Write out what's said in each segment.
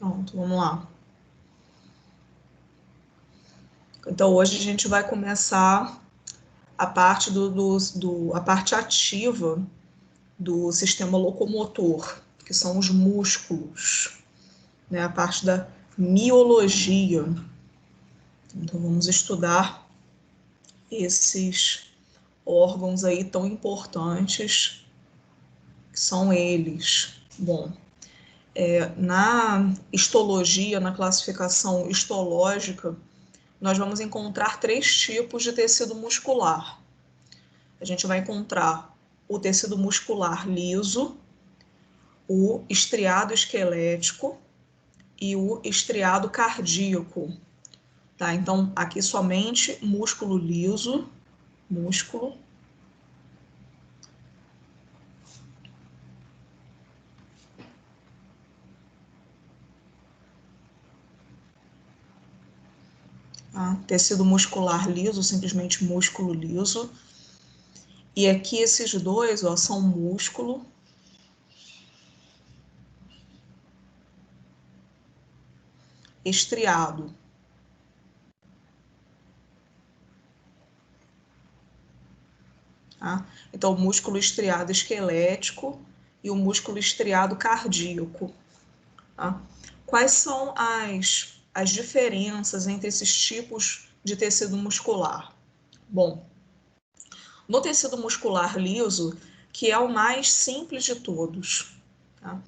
Pronto, vamos lá. Então, hoje a gente vai começar a parte, a parte ativa do sistema locomotor, que são os músculos, né? A parte da miologia. Então, vamos estudar esses órgãos aí tão importantes, que são eles. Bom, na histologia, na classificação histológica, nós vamos encontrar 3 tipos de tecido muscular. A gente vai encontrar o tecido muscular liso, o estriado esquelético e o estriado cardíaco. Tá? Então, aqui somente músculo liso, músculo. Tá? Tecido muscular liso, simplesmente músculo liso. E aqui esses dois, ó, são músculo estriado. Tá? Então, o músculo estriado esquelético e o músculo estriado cardíaco. Tá? Quais são as diferenças entre esses tipos de tecido muscular? Bom, no tecido muscular liso, que é o mais simples de todos, tá?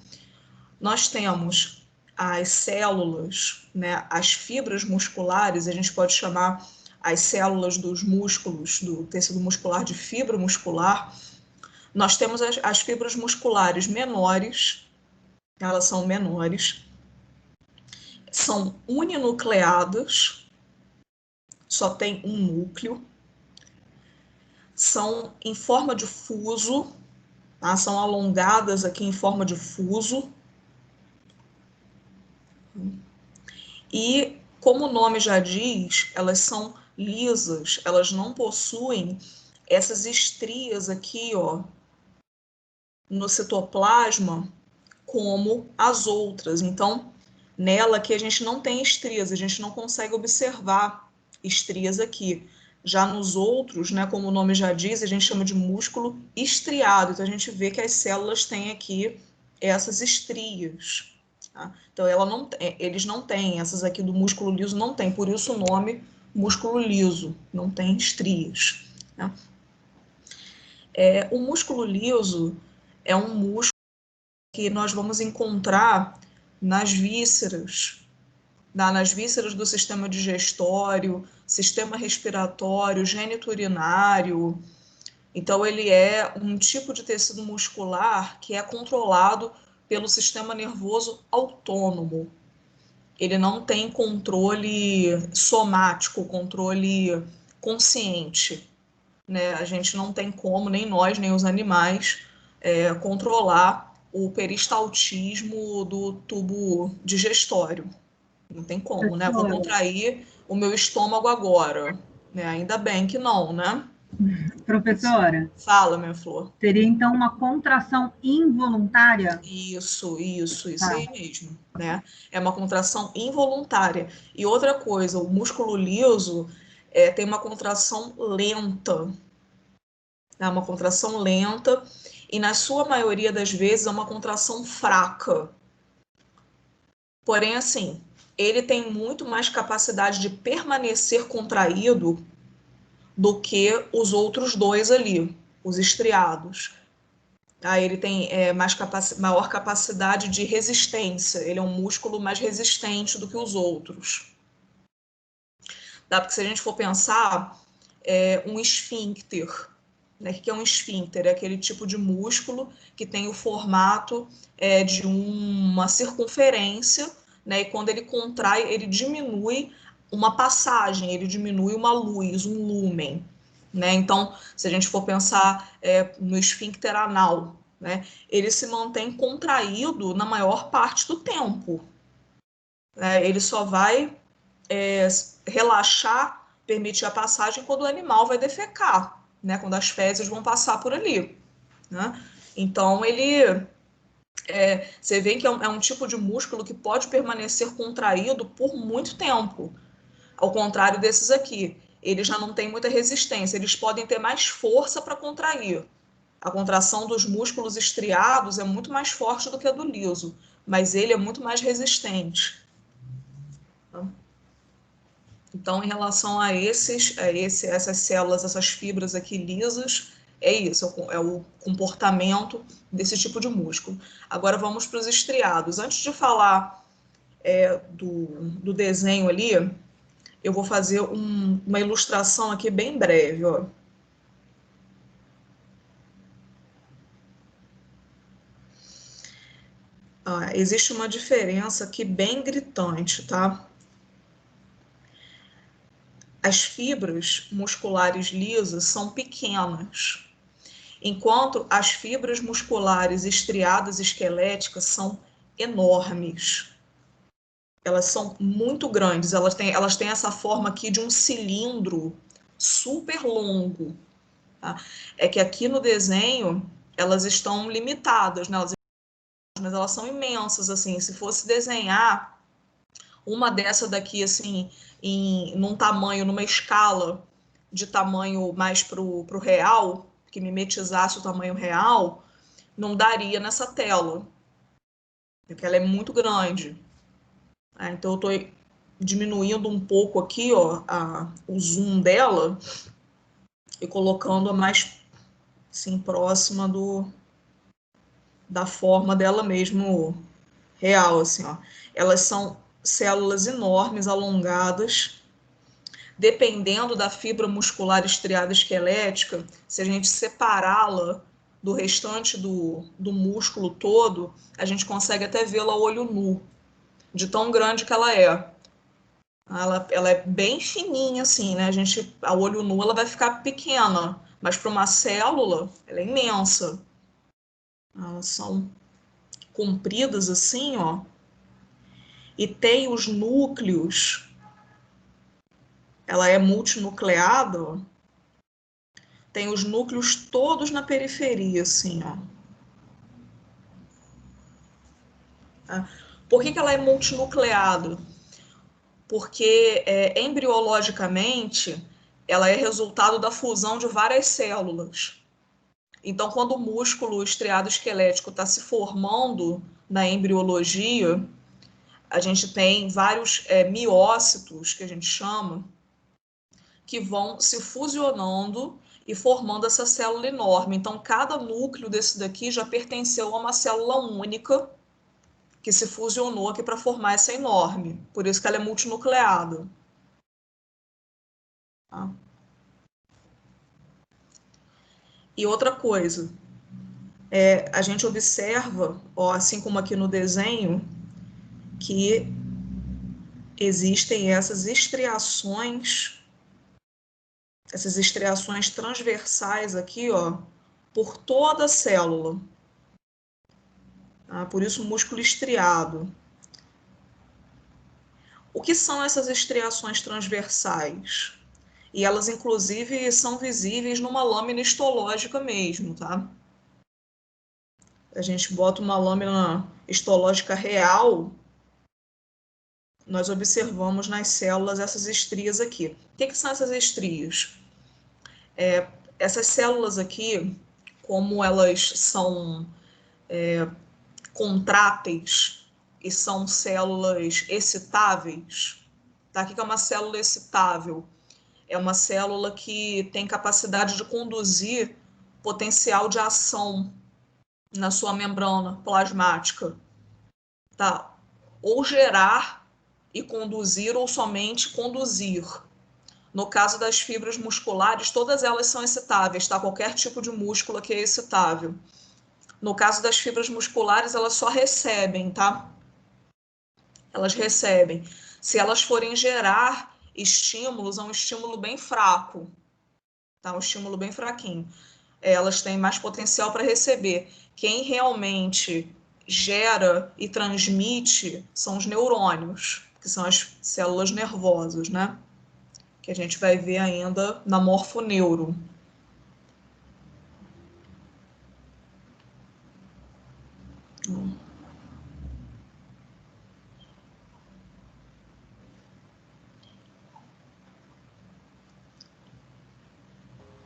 Nós temos as células, né, as fibras musculares, a gente pode chamar as células dos músculos, do tecido muscular de fibra muscular. Nós temos as fibras musculares menores, elas são menores, são uninucleadas, só tem um núcleo, são em forma de fuso, tá? São alongadas aqui em forma de fuso. E, como o nome já diz, elas são lisas, elas não possuem essas estrias aqui, ó, no citoplasma, como as outras. Então, nela aqui a gente não tem estrias, a gente não consegue observar estrias aqui. Já nos outros, né, como o nome já diz, a gente chama de músculo estriado. Então, a gente vê que as células têm aqui essas estrias. Tá? Então, eles não têm, essas aqui do músculo liso não tem, por isso o nome músculo liso, não tem estrias. Né? O músculo liso é um músculo que nós vamos encontrar nas vísceras, nas vísceras do sistema digestório, sistema respiratório, geniturinário. Então, ele é um tipo de tecido muscular que é controlado pelo sistema nervoso autônomo. Ele não tem controle somático, controle consciente, né? A gente não tem como, nem nós, nem os animais, controlar o peristaltismo do tubo digestório. Não tem como, né? Vou contrair o meu estômago agora, né? Ainda bem que não, né? Professora, Fala, minha flor. seria então uma contração involuntária? Isso aí mesmo, né? É uma contração involuntária. E outra coisa, o músculo liso tem uma contração lenta, né? Uma contração lenta e na sua maioria das vezes é uma contração fraca. Porém, assim, ele tem muito mais capacidade de permanecer contraído do que os outros dois ali, os estriados. Tá? Ele tem maior capacidade de resistência, ele é um músculo mais resistente do que os outros. Tá? Porque se a gente for pensar, um esfíncter, né? O que é um esfíncter? É aquele tipo de músculo que tem o formato de uma circunferência, né? E quando ele contrai, ele diminui uma passagem, ele diminui uma luz, um lúmen. Né? Então, se a gente for pensar no esfíncter anal, né? Ele se mantém contraído na maior parte do tempo. Né? Ele só vai relaxar, permitir a passagem quando o animal vai defecar, né? Quando as fezes vão passar por ali. Né? Então, ele Você vê que é um tipo de músculo que pode permanecer contraído por muito tempo. Ao contrário desses aqui, eles já não têm muita resistência, eles podem ter mais força para contrair. A contração dos músculos estriados é muito mais forte do que a do liso, mas ele é muito mais resistente. Então, em relação a essas células, essas fibras aqui lisas, é isso, é o comportamento desse tipo de músculo. Agora vamos para os estriados. Antes de falar do desenho ali, eu vou fazer uma ilustração aqui bem breve, ó. Existe uma diferença aqui bem gritante, tá? As fibras musculares lisas são pequenas, enquanto as fibras musculares estriadas esqueléticas são enormes. Elas são muito grandes, elas têm essa forma aqui de um cilindro super longo. Tá? É que aqui no desenho elas estão limitadas, né? Mas elas são imensas, assim, se fosse desenhar uma dessa daqui, assim, num tamanho, numa escala de tamanho mais pro real, que mimetizasse o tamanho real, não daria nessa tela, porque ela é muito grande. Então eu estou diminuindo um pouco aqui, ó, o zoom dela e colocando-a mais, assim, próxima da forma dela mesmo real, assim, ó. Elas são células enormes, alongadas. Dependendo da fibra muscular estriada esquelética, se a gente separá-la do restante do músculo todo, a gente consegue até vê-la a olho nu, de tão grande que ela é. Ela é bem fininha, assim, né? A olho nu, ela vai ficar pequena, mas para uma célula, ela é imensa. Elas são compridas assim, ó, e tem os núcleos, ela é multinucleada, ó, tem os núcleos todos na periferia, assim, ó. Tá? Por que ela é multinucleada? Porque embriologicamente ela é resultado da fusão de várias células. Então, quando o músculo estriado esquelético está se formando na embriologia, a gente tem vários miócitos, que a gente chama, que vão se fusionando e formando essa célula enorme. Então, cada núcleo desse daqui já pertenceu a uma célula única que se fusionou aqui para formar essa enorme. Por isso que ela é multinucleada. Tá? E outra coisa, a gente observa, ó, assim como aqui no desenho, que existem essas estriações transversais aqui, ó, por toda a célula. Tá? Por isso o músculo estriado. O que são essas estriações transversais? E elas, inclusive, são visíveis numa lâmina histológica mesmo, tá? A gente bota uma lâmina histológica real, nós observamos nas células essas estrias aqui. O que são essas estrias? Essas células aqui, como elas são contráteis e são células excitáveis, tá? O que é uma célula excitável? É uma célula que tem capacidade de conduzir potencial de ação na sua membrana plasmática, tá? Ou gerar e conduzir, ou somente conduzir. No caso das fibras musculares, todas elas são excitáveis, tá? Qualquer tipo de músculo aqui é excitável. No caso das fibras musculares, elas só recebem, tá? Elas recebem. Se elas forem gerar estímulos, é um estímulo bem fraco, tá? Um estímulo bem fraquinho. Elas têm mais potencial para receber. Quem realmente gera e transmite são os neurônios, que são as células nervosas, né? Que a gente vai ver ainda na morfoneuro.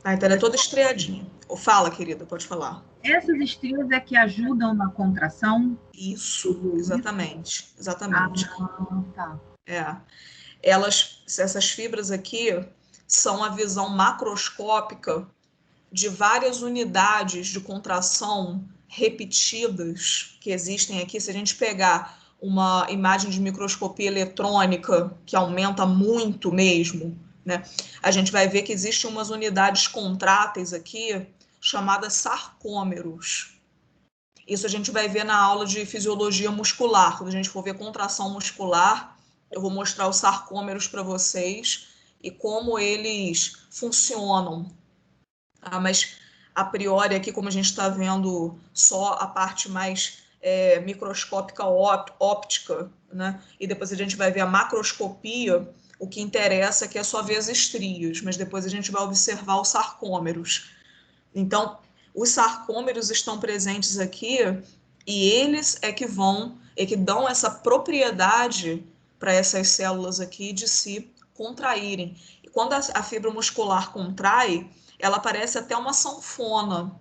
Ah, então ela é toda estriadinha. Fala, querida, pode falar. Essas estrias é que ajudam na contração? Isso, Seria isso? exatamente, Ah, exatamente. tá. É. Essas fibras aqui são a visão macroscópica de várias unidades de contração repetidas que existem aqui. Se a gente pegar uma imagem de microscopia eletrônica que aumenta muito mesmo, né, a gente vai ver que existem umas unidades contráteis aqui chamadas sarcômeros. Isso a gente vai ver na aula de fisiologia muscular. Quando a gente for ver contração muscular, eu vou mostrar os sarcômeros para vocês e como eles funcionam. Mas, a priori, aqui, como a gente está vendo só a parte mais microscópica óptica, né? E depois a gente vai ver a macroscopia, o que interessa é que é só ver as estrias, mas depois a gente vai observar os sarcômeros. Então, os sarcômeros estão presentes aqui e eles é que dão essa propriedade para essas células aqui de se contraírem. E quando a fibra muscular contrai, ela parece até uma sanfona,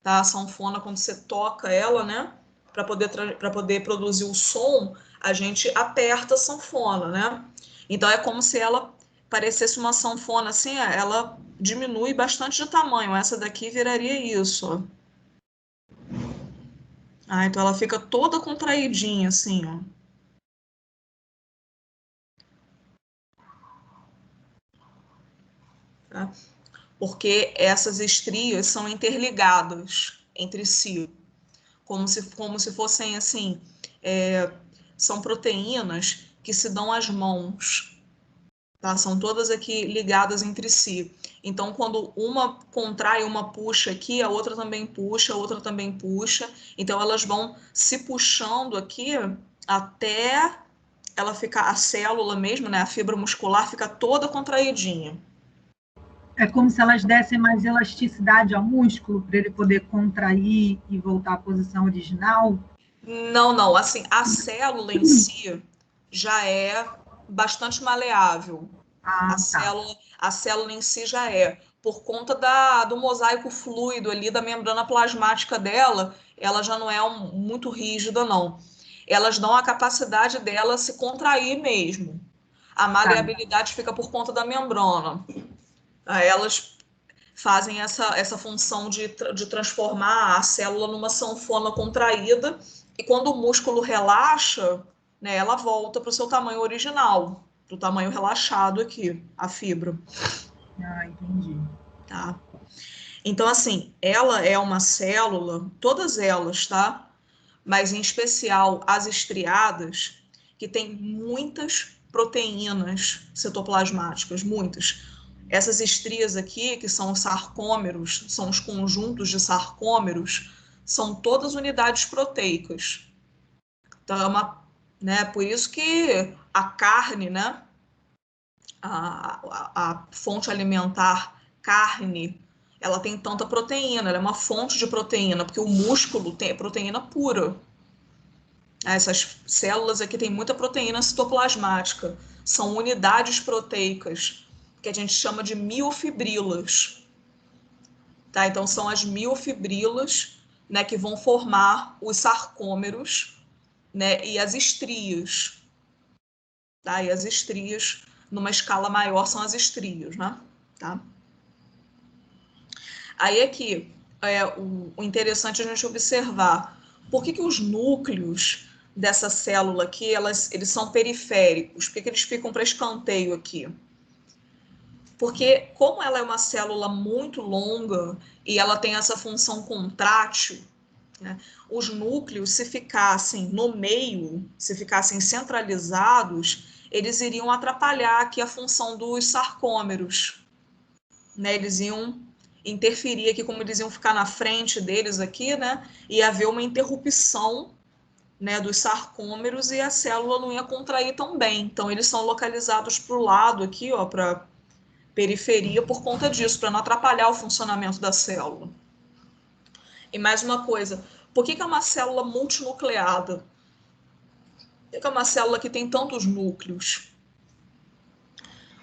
tá? A sanfona, quando você toca ela, né, para poder produzir o som, a gente aperta a sanfona, né? Então é como se ela parecesse uma sanfona assim, ela diminui bastante de tamanho. Essa daqui viraria isso, ó. Ah, então ela fica toda contraidinha assim, ó. Tá? Porque essas estrias são interligadas entre si, como se fossem assim, é, são proteínas que se dão as mãos, tá? São todas aqui ligadas entre si. Então, quando uma contrai, uma puxa aqui, a outra também puxa, a outra também puxa. Então, elas vão se puxando aqui até ela ficar, a célula mesmo, né, a fibra muscular fica toda contraidinha. É como se elas dessem mais elasticidade ao músculo para ele poder contrair e voltar à posição original? Não, não, assim, a célula em si já é bastante maleável. Ah, tá. A célula em si já é, por conta do mosaico fluido ali, da membrana plasmática dela, ela já não é muito rígida, não. Elas dão a capacidade dela se contrair mesmo. A Tá. maleabilidade fica por conta da membrana. Aí elas fazem essa função de transformar a célula numa sanfona contraída, e quando o músculo relaxa, né, ela volta para o seu tamanho original, para o tamanho relaxado aqui, a fibra. Ah, entendi. Tá? Então, assim, ela é uma célula, todas elas, tá? Mas em especial as estriadas, que tem muitas proteínas citoplasmáticas, muitas. Essas estrias aqui, que são os sarcômeros, são os conjuntos de sarcômeros, são todas unidades proteicas. Então, né, por isso que a carne, né, a fonte alimentar carne, ela tem tanta proteína, ela é uma fonte de proteína, porque o músculo tem proteína pura. Essas células aqui têm muita proteína citoplasmática, são unidades proteicas, que a gente chama de miofibrilas. Tá? Então, são as miofibrilas, né, que vão formar os sarcômeros, né, e as estrias. Tá? E as estrias, numa escala maior, são as estrias. Né? Tá? Aí aqui, o interessante é a gente observar por que os núcleos dessa célula aqui, eles são periféricos, por que eles ficam para escanteio aqui? Porque como ela é uma célula muito longa e ela tem essa função contrátil, né, os núcleos, se ficassem no meio, se ficassem centralizados, eles iriam atrapalhar aqui a função dos sarcômeros, né? Eles iam interferir aqui, como eles iam ficar na frente deles aqui, né? Ia haver uma interrupção, né, dos sarcômeros e a célula não ia contrair tão bem. Então, eles são localizados para o lado aqui, ó, para periferia, por conta disso, para não atrapalhar o funcionamento da célula. E mais uma coisa, por que é uma célula multinucleada? Por que é uma célula que tem tantos núcleos?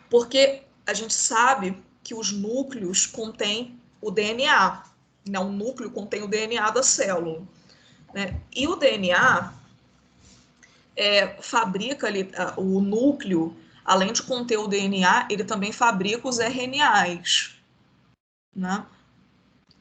Porque a gente sabe que os núcleos contêm o DNA, né? O núcleo contém o DNA da célula, né? E o DNA fabrica ali, o núcleo, além de conter o DNA, ele também fabrica os RNAs, né?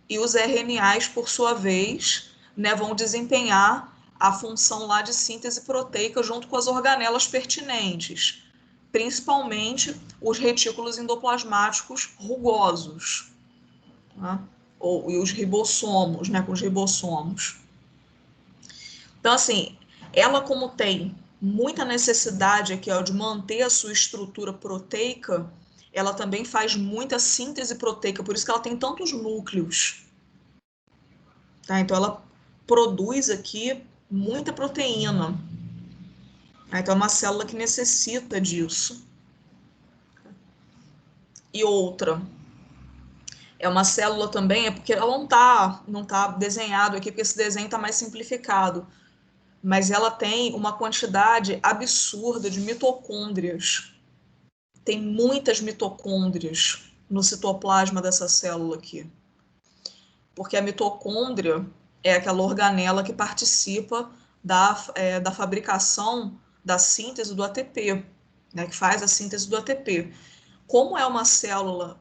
E os RNAs, por sua vez, né, vão desempenhar a função lá de síntese proteica junto com as organelas pertinentes, principalmente os retículos endoplasmáticos rugosos, né? E os ribossomos, né, com os ribossomos. Então, assim, ela como tem muita necessidade aqui, ó, de manter a sua estrutura proteica, ela também faz muita síntese proteica, por isso que ela tem tantos núcleos. Tá? Então, ela produz aqui muita proteína. Então, é uma célula que necessita disso. E outra, é uma célula também, é porque ela não tá desenhado aqui, porque esse desenho está mais simplificado, mas ela tem uma quantidade absurda de mitocôndrias. Tem muitas mitocôndrias no citoplasma dessa célula aqui. Porque a mitocôndria é aquela organela que participa da fabricação da síntese do ATP, né, que faz a síntese do ATP. Como é uma célula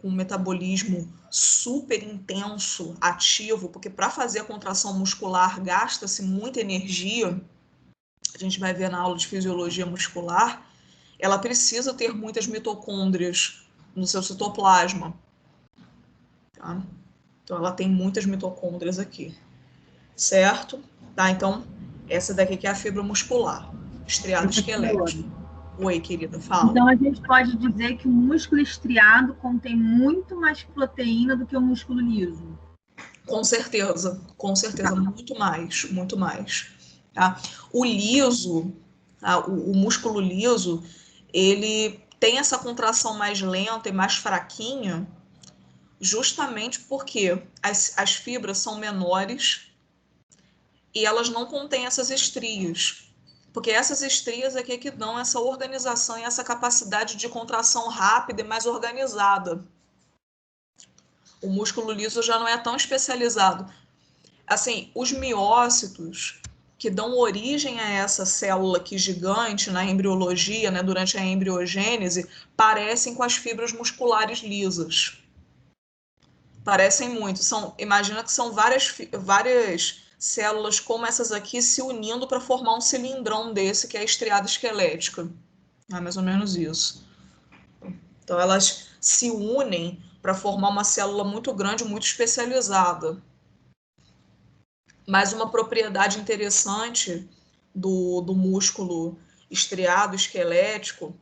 com metabolismo super intenso, ativo, porque para fazer a contração muscular gasta-se muita energia, a gente vai ver na aula de fisiologia muscular, ela precisa ter muitas mitocôndrias no seu citoplasma. Tá? Então, ela tem muitas mitocôndrias aqui, certo? Tá, então, essa daqui que é a fibra muscular, estriado esquelético. Oi, querida, fala. Então, a gente pode dizer que o músculo estriado contém muito mais proteína do que o músculo liso. Com certeza, muito mais, muito mais. Tá? O liso, tá? O músculo liso, ele tem essa contração mais lenta e mais fraquinha, justamente porque as fibras são menores e elas não contêm essas estrias. Porque essas estrias aqui é que dão essa organização e essa capacidade de contração rápida e mais organizada. O músculo liso já não é tão especializado. Assim, os miócitos que dão origem a essa célula aqui gigante na embriologia, né, durante a embriogênese, parecem com as fibras musculares lisas. Parecem muito. Imagina que são várias células como essas aqui se unindo para formar um cilindrão desse que é a estriada esquelética. É mais ou menos isso. Então, elas se unem para formar uma célula muito grande, muito especializada. Mas uma propriedade interessante do músculo estriado esquelético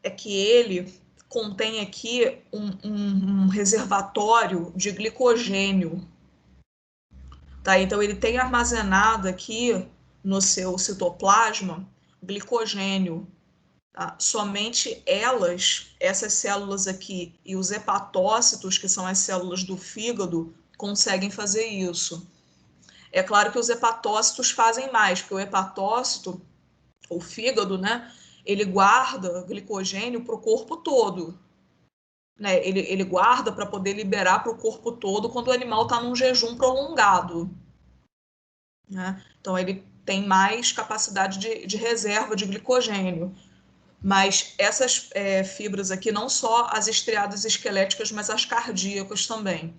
é que ele contém aqui um reservatório de glicogênio. Tá? Então, ele tem armazenado aqui no seu citoplasma glicogênio. Tá? Somente essas células aqui e os hepatócitos, que são as células do fígado, conseguem fazer isso. É claro que os hepatócitos fazem mais, porque o hepatócito, o fígado, né, ele guarda glicogênio para o corpo todo. Né? Ele guarda para poder liberar para o corpo todo quando o animal está num jejum prolongado. Né? Então, ele tem mais capacidade de reserva de glicogênio. Mas essas fibras aqui, não só as estriadas esqueléticas, mas as cardíacas também,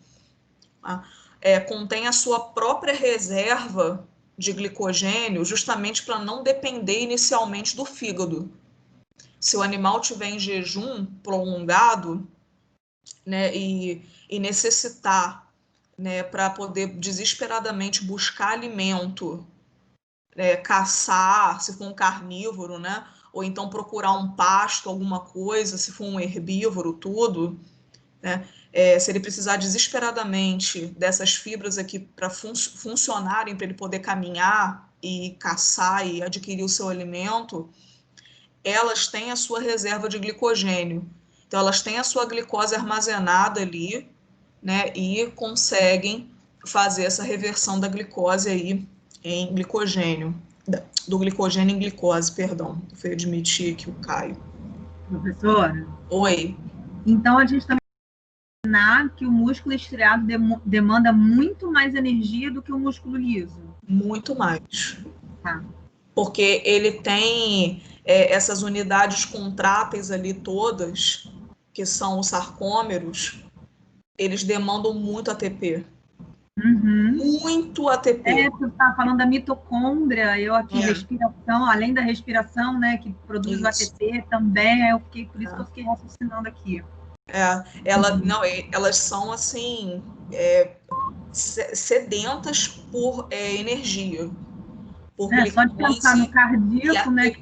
tá? Contém a sua própria reserva de glicogênio, justamente para não depender inicialmente do fígado. Se o animal tiver em jejum prolongado, né, e necessitar, né, para poder desesperadamente buscar alimento, caçar, se for um carnívoro, né, ou então procurar um pasto, alguma coisa, se for um herbívoro, tudo, né? Se ele precisar desesperadamente dessas fibras aqui para funcionarem, para ele poder caminhar e caçar e adquirir o seu alimento, elas têm a sua reserva de glicogênio. Então, elas têm a sua glicose armazenada ali, né? E conseguem fazer essa reversão da glicose aí em glicogênio, do glicogênio em glicose, perdão. Foi admitir aqui o Caio. Professora? Oi. Então, a gente também imaginar que o músculo estriado demanda muito mais energia do que o músculo liso. Muito mais. Tá. Porque ele tem essas unidades contráteis ali todas, que são os sarcômeros, eles demandam muito ATP. Uhum. Muito ATP. Você está falando da mitocôndria, eu aqui, respiração, além da respiração, né, que produz o ATP também, por isso que eu fiquei raciocinando aqui. Elas são, assim, sedentas por energia. Por Só de pensar no cardíaco, né?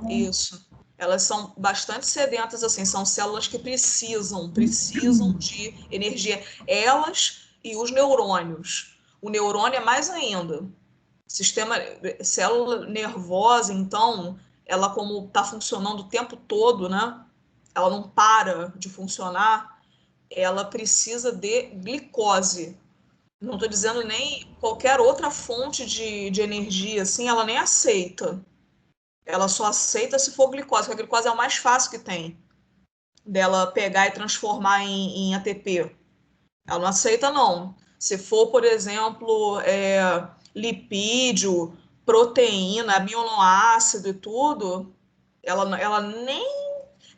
Isso. Elas são bastante sedentas, assim, são células que precisam de energia. Elas e os neurônios. O neurônio é mais ainda. Célula nervosa, então, ela como está funcionando o tempo todo, né? Ela não para de funcionar, ela precisa de glicose. Não estou dizendo nem qualquer outra fonte de energia, assim, ela nem aceita. Ela só aceita se for glicose, porque a glicose é o mais fácil que tem dela pegar e transformar em ATP. Ela não aceita, não. Se for, por exemplo, lipídio, proteína, aminoácido e tudo, ela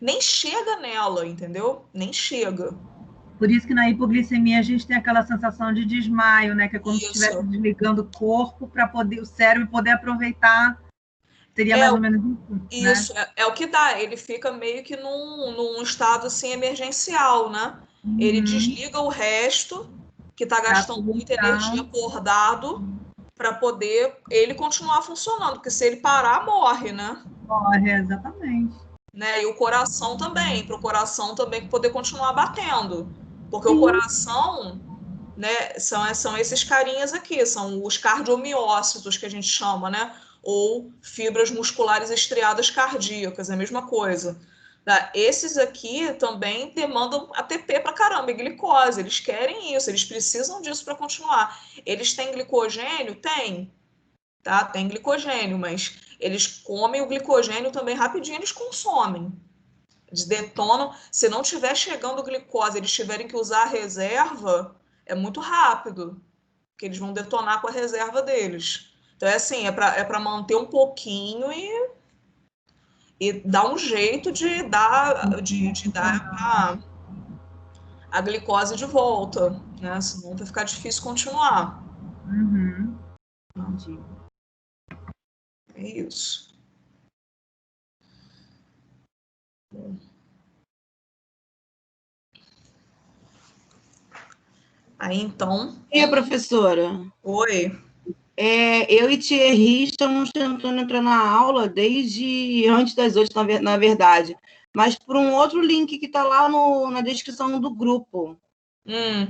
nem chega nela, entendeu? Nem chega. Por isso que na hipoglicemia a gente tem aquela sensação de desmaio, né? Que é como se estivesse desligando o corpo para poder o cérebro poder aproveitar. Seria mais ou menos isso. Né? É o que dá. Ele fica meio que num estado assim, emergencial, né? Ele desliga o resto, que está gastando muita energia acordado, para poder ele continuar funcionando, porque se ele parar, morre, né? Morre, exatamente. Né? E o coração também, para o coração também poder continuar batendo. Porque o coração, né, são esses carinhas aqui, são os cardiomiócitos que a gente chama, né? Ou fibras musculares estriadas cardíacas, é a mesma coisa. Esses aqui também demandam ATP pra caramba, e glicose, eles querem isso, eles precisam disso para continuar. Eles têm glicogênio? Tem, tá? Tem glicogênio, mas eles comem o glicogênio também rapidinho, eles consomem. Eles detonam, se não tiver chegando glicose, eles tiverem que usar a reserva, é muito rápido, que eles vão detonar com a reserva deles. Então, assim, é para manter um pouquinho e dar um jeito de dar a glicose de volta, né? Senão vai ficar difícil continuar. Entendi. É isso. Aí, então... E a professora? Oi. Eu e Thierry estamos tentando entrar na aula desde antes das 8, na verdade, mas por um outro link que está lá na descrição do grupo.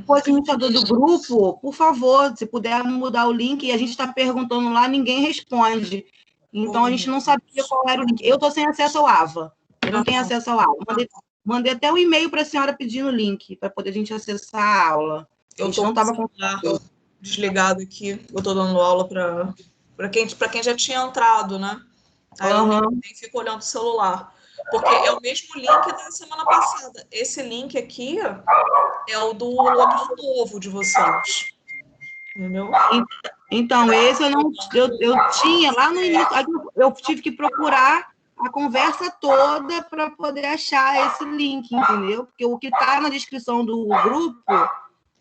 O administrador do grupo, por favor, se puder mudar o link, e a gente está perguntando lá, ninguém responde. Então, a gente não sabia qual era o link. Eu estou sem acesso ao AVA. Eu não tenho acesso ao AVA. Mandei até um e-mail para a senhora pedindo o link, para poder a gente acessar a aula. Eu estou com o celular desligado aqui. Eu estou dando aula para quem já tinha entrado, né? Aí eu nem fico olhando o celular. Porque é o mesmo link da semana passada. Esse link aqui é o do login novo de vocês. Entendeu? Então, esse eu tinha lá no início, eu tive que procurar a conversa toda para poder achar esse link, entendeu? Porque o que está na descrição do grupo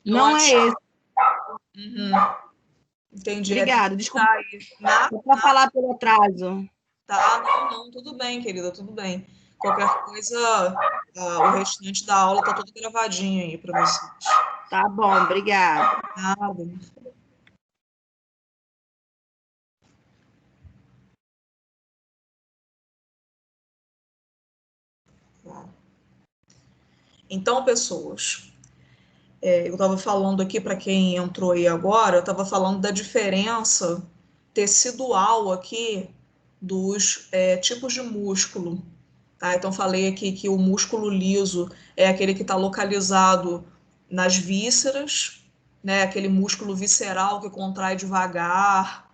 não é esse. Entendi. Obrigada, desculpa. Para falar pelo atraso. Tá, não, tudo bem, querida, tudo bem. Qualquer coisa, o restante da aula tá tudo gravadinho aí para vocês. Tá bom, obrigada. Nada. Então, pessoas, eu estava falando aqui para quem entrou aí agora, eu estava falando da diferença tecidual aqui dos tipos de músculo. Tá? Então, falei aqui que o músculo liso é aquele que está localizado nas vísceras, né? Aquele músculo visceral que contrai devagar,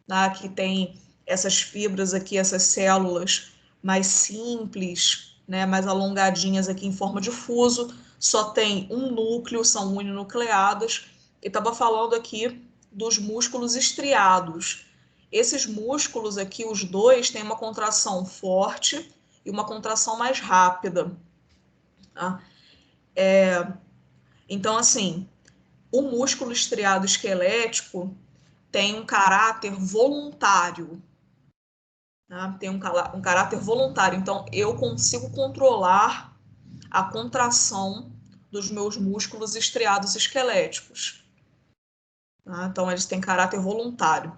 tá? Que tem essas fibras aqui, essas células mais simples, né, mais alongadinhas aqui em forma de fuso, só tem um núcleo, são uninucleadas, e estava falando aqui dos músculos estriados. Esses músculos aqui, os dois, têm uma contração forte e uma contração mais rápida. Tá? Então, assim, o músculo estriado esquelético tem um caráter voluntário. Tá? Tem um caráter voluntário. Então, eu consigo controlar a contração dos meus músculos estriados esqueléticos. Tá? Então, eles têm caráter voluntário.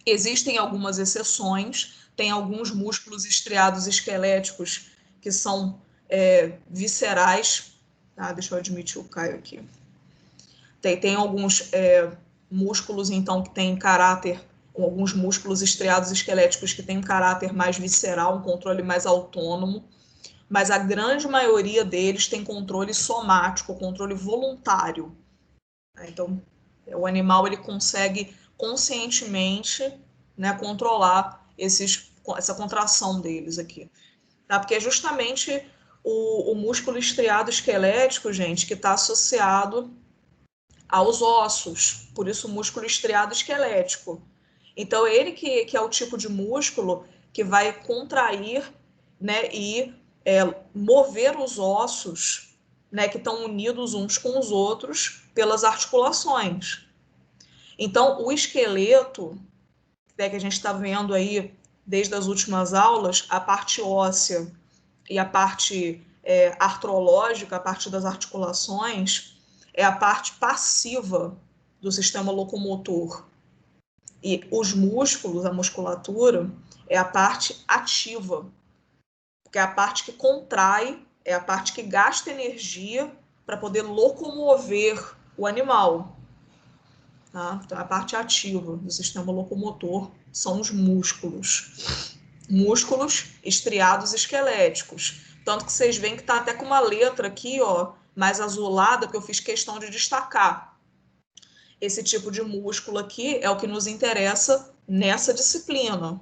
Existem algumas exceções, tem alguns músculos estriados esqueléticos que são viscerais. Tá? Deixa eu admitir o Caio aqui. Tem alguns músculos, então, que têm caráter, alguns músculos estriados esqueléticos que têm um caráter mais visceral, um controle mais autônomo, mas a grande maioria deles tem controle somático, controle voluntário. Então, o animal ele consegue conscientemente, né, controlar essa contração deles aqui. Tá? Porque é justamente o músculo estriado esquelético, gente, que está associado aos ossos, por isso o músculo estriado esquelético. Então, ele que é o tipo de músculo que vai contrair, né, e mover os ossos, né, que estão unidos uns com os outros pelas articulações. Então, o esqueleto, né, que a gente está vendo aí desde as últimas aulas, a parte óssea e a parte artrológica, a parte das articulações, é a parte passiva do sistema locomotor. E os músculos, a musculatura, é a parte ativa, porque é a parte que contrai, é a parte que gasta energia para poder locomover o animal. Tá? Então, a parte ativa do sistema locomotor são os músculos. Músculos estriados esqueléticos. Tanto que vocês veem que está até com uma letra aqui, ó, mais azulada, que eu fiz questão de destacar. Esse tipo de músculo aqui é o que nos interessa nessa disciplina,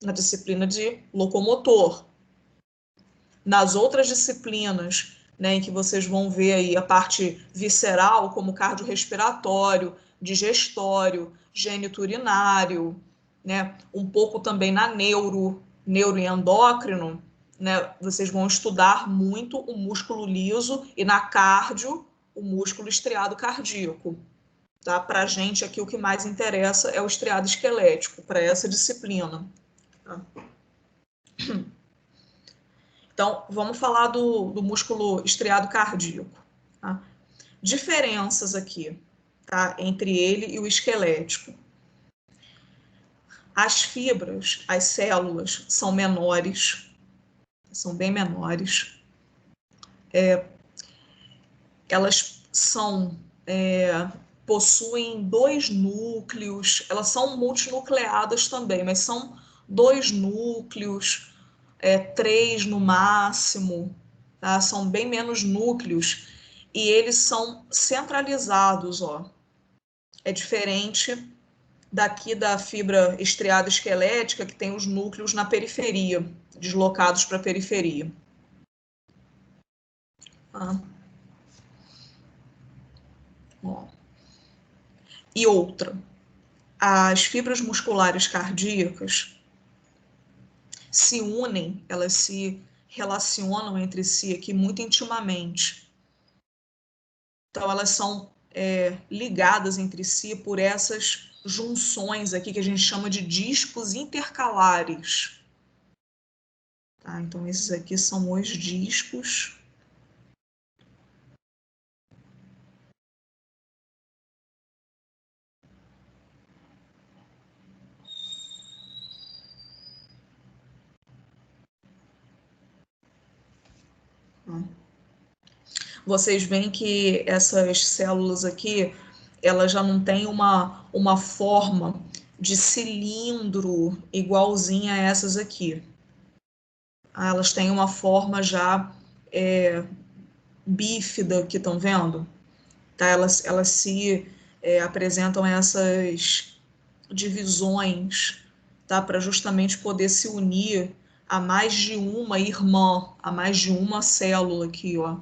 na disciplina de locomotor. Nas outras disciplinas, né, em que vocês vão ver aí a parte visceral, como cardiorrespiratório, digestório, geniturinário, né, um pouco também na neuro e endócrino, né, vocês vão estudar muito o músculo liso e na cardio, o músculo estriado cardíaco. Tá? Para a gente aqui o que mais interessa é o estriado esquelético, para essa disciplina. Tá? Então, vamos falar do músculo estriado cardíaco. Tá? Diferenças aqui, tá? Entre ele e o esquelético. As fibras, as células, são menores, são bem menores. Elas possuem 2 núcleos, elas são multinucleadas também, mas são 2 núcleos, 3 no máximo, tá? São bem menos núcleos, e eles são centralizados, ó. É diferente daqui da fibra estriada esquelética, que tem os núcleos na periferia, deslocados para a periferia. Tá? Ó. E outra, as fibras musculares cardíacas se unem, elas se relacionam entre si aqui muito intimamente. Então, elas são ligadas entre si por essas junções aqui que a gente chama de discos intercalares. Tá? Então, esses aqui são os discos Vocês veem que essas células aqui, elas já não têm uma forma de cilindro igualzinha a essas aqui. Elas têm uma forma já bífida, que estão vendo? Tá? Elas se apresentam essas divisões, tá? Para justamente poder se unir a mais de uma irmã, a mais de uma célula aqui, ó.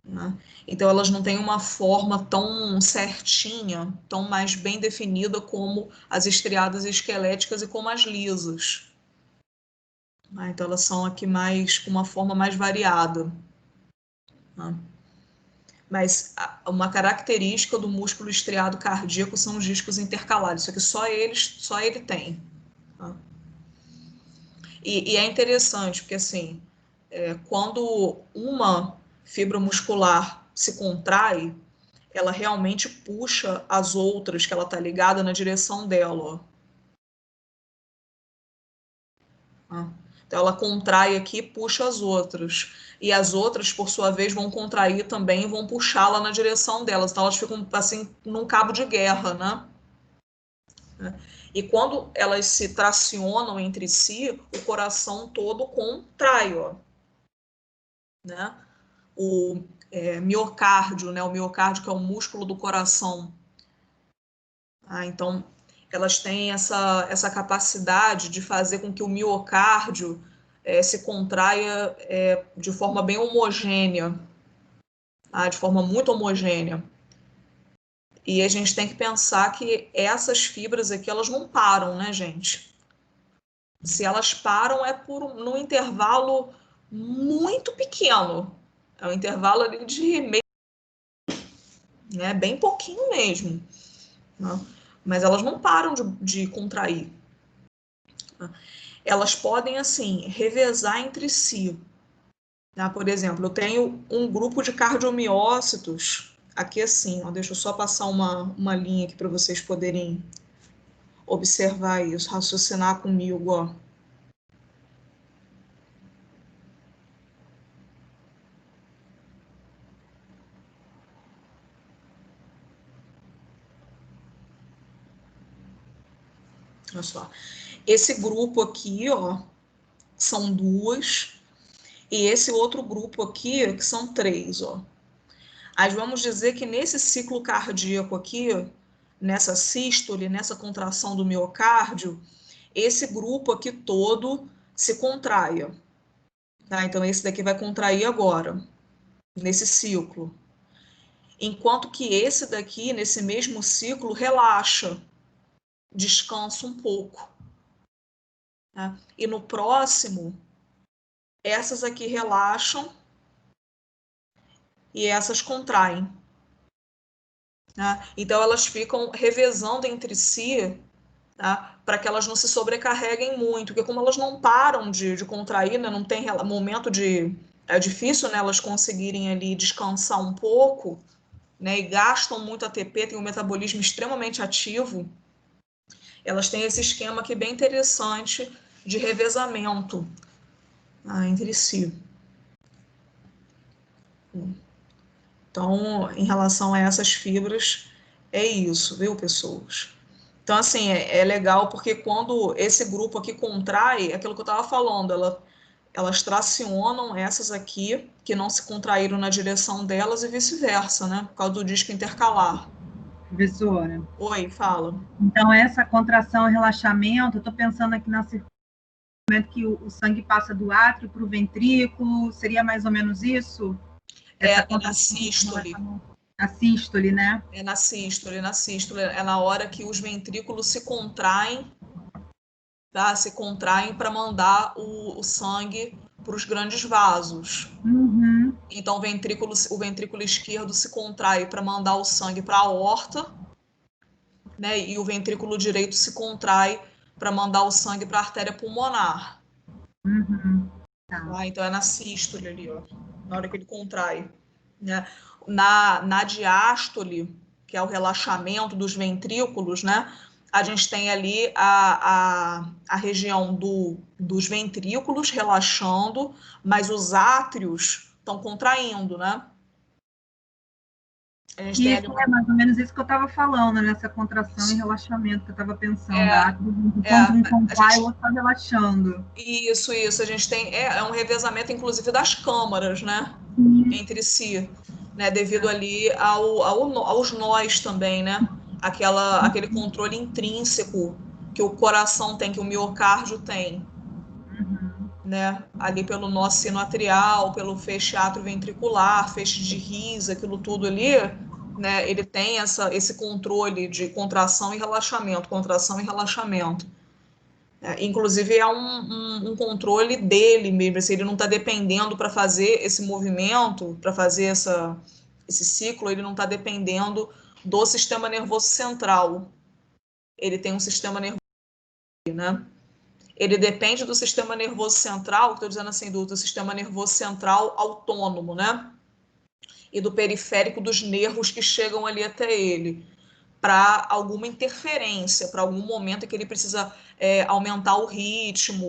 Né? Então, elas não têm uma forma tão certinha, tão mais bem definida como as estriadas esqueléticas e como as lisas. Né? Então, elas são aqui mais com uma forma mais variada. Né? Mas uma característica do músculo estriado cardíaco são os discos intercalares. Isso aqui só ele tem. Tá? E é interessante, porque assim, quando uma fibra muscular se contrai, ela realmente puxa as outras que ela está ligada na direção dela. Ó. Então, ela contrai aqui e puxa as outras. E as outras, por sua vez, vão contrair também e vão puxá-la na direção delas. Então, elas ficam assim, num cabo de guerra, né? E quando elas se tracionam entre si, o coração todo contrai, ó. Né? O miocárdio, né? O miocárdio que é o músculo do coração. Então, elas têm essa capacidade de fazer com que o miocárdio se contraia de forma bem homogênea, de forma muito homogênea. E a gente tem que pensar que essas fibras aqui, elas não param, né, gente? Se elas param, num intervalo muito pequeno. É um intervalo ali de meio, né, bem pouquinho mesmo. Né? Mas elas não param de contrair. Elas podem, assim, revezar entre si. Tá? Por exemplo, eu tenho um grupo de cardiomiócitos, aqui assim, ó, deixa eu só passar uma linha aqui para vocês poderem observar isso, raciocinar comigo, ó. Olha só. Esse grupo aqui, ó, são duas, e esse outro grupo aqui, que são três, ó. Aí vamos dizer que nesse ciclo cardíaco aqui, nessa sístole, nessa contração do miocárdio, esse grupo aqui todo se contraia. Tá? Então, esse daqui vai contrair agora, nesse ciclo. Enquanto que esse daqui, nesse mesmo ciclo, relaxa, descansa um pouco. Tá? E no próximo, essas aqui relaxam e essas contraem. Tá? Então, elas ficam revezando entre si, tá? Para que elas não se sobrecarreguem muito, porque como elas não param de contrair, né? Não tem momento de... É difícil, né, elas conseguirem ali descansar um pouco, né, e gastam muito ATP, tem um metabolismo extremamente ativo, elas têm esse esquema aqui bem interessante de revezamento entre si. Então, em relação a essas fibras, é isso, viu, pessoas? Então, assim, é legal porque quando esse grupo aqui contrai, é aquilo que eu estava falando, elas tracionam essas aqui, que não se contraíram na direção delas, e vice-versa, né? Por causa do disco intercalar. Professora. Oi, fala. Então, essa contração e relaxamento, eu estou pensando aqui na circulação que o sangue passa do átrio para o ventrículo, seria mais ou menos isso? É na sístole. A sístole, né? É na sístole. É na hora que os ventrículos se contraem, tá? Se contraem para mandar o sangue para os grandes vasos. Uhum. Então, o ventrículo esquerdo se contrai para mandar o sangue para a aorta, né? E o ventrículo direito se contrai para mandar o sangue para a artéria pulmonar. Uhum. Tá? Então, é na sístole ali, ó, na hora que ele contrai. Né? Na diástole, que é o relaxamento dos ventrículos, né? A gente tem ali a região dos ventrículos relaxando, mas os átrios estão contraindo, né? A gente tem ali é mais ou menos isso que eu estava falando, nessa contração e relaxamento que eu estava pensando. Um contrai, o outro está relaxando. Isso. A gente tem um revezamento, inclusive, das câmaras, né? Entre si, né? Devido ali aos nós também, né? Aquele controle intrínseco que o coração tem, que o miocárdio tem. né, ali pelo nó sinoatrial, pelo feixe atrioventricular, feixe de Rhis, aquilo tudo ali, né, ele tem esse controle de contração e relaxamento, contração e relaxamento. Inclusive é um controle dele mesmo, assim, ele não está dependendo para fazer esse movimento, para fazer esse ciclo, ele não está dependendo do sistema nervoso central. Ele tem um sistema nervoso, né? Ele depende do sistema nervoso central, estou dizendo assim, do sistema nervoso central autônomo, né? E do periférico dos nervos que chegam ali até ele, para alguma interferência, para algum momento em que ele precisa aumentar o ritmo,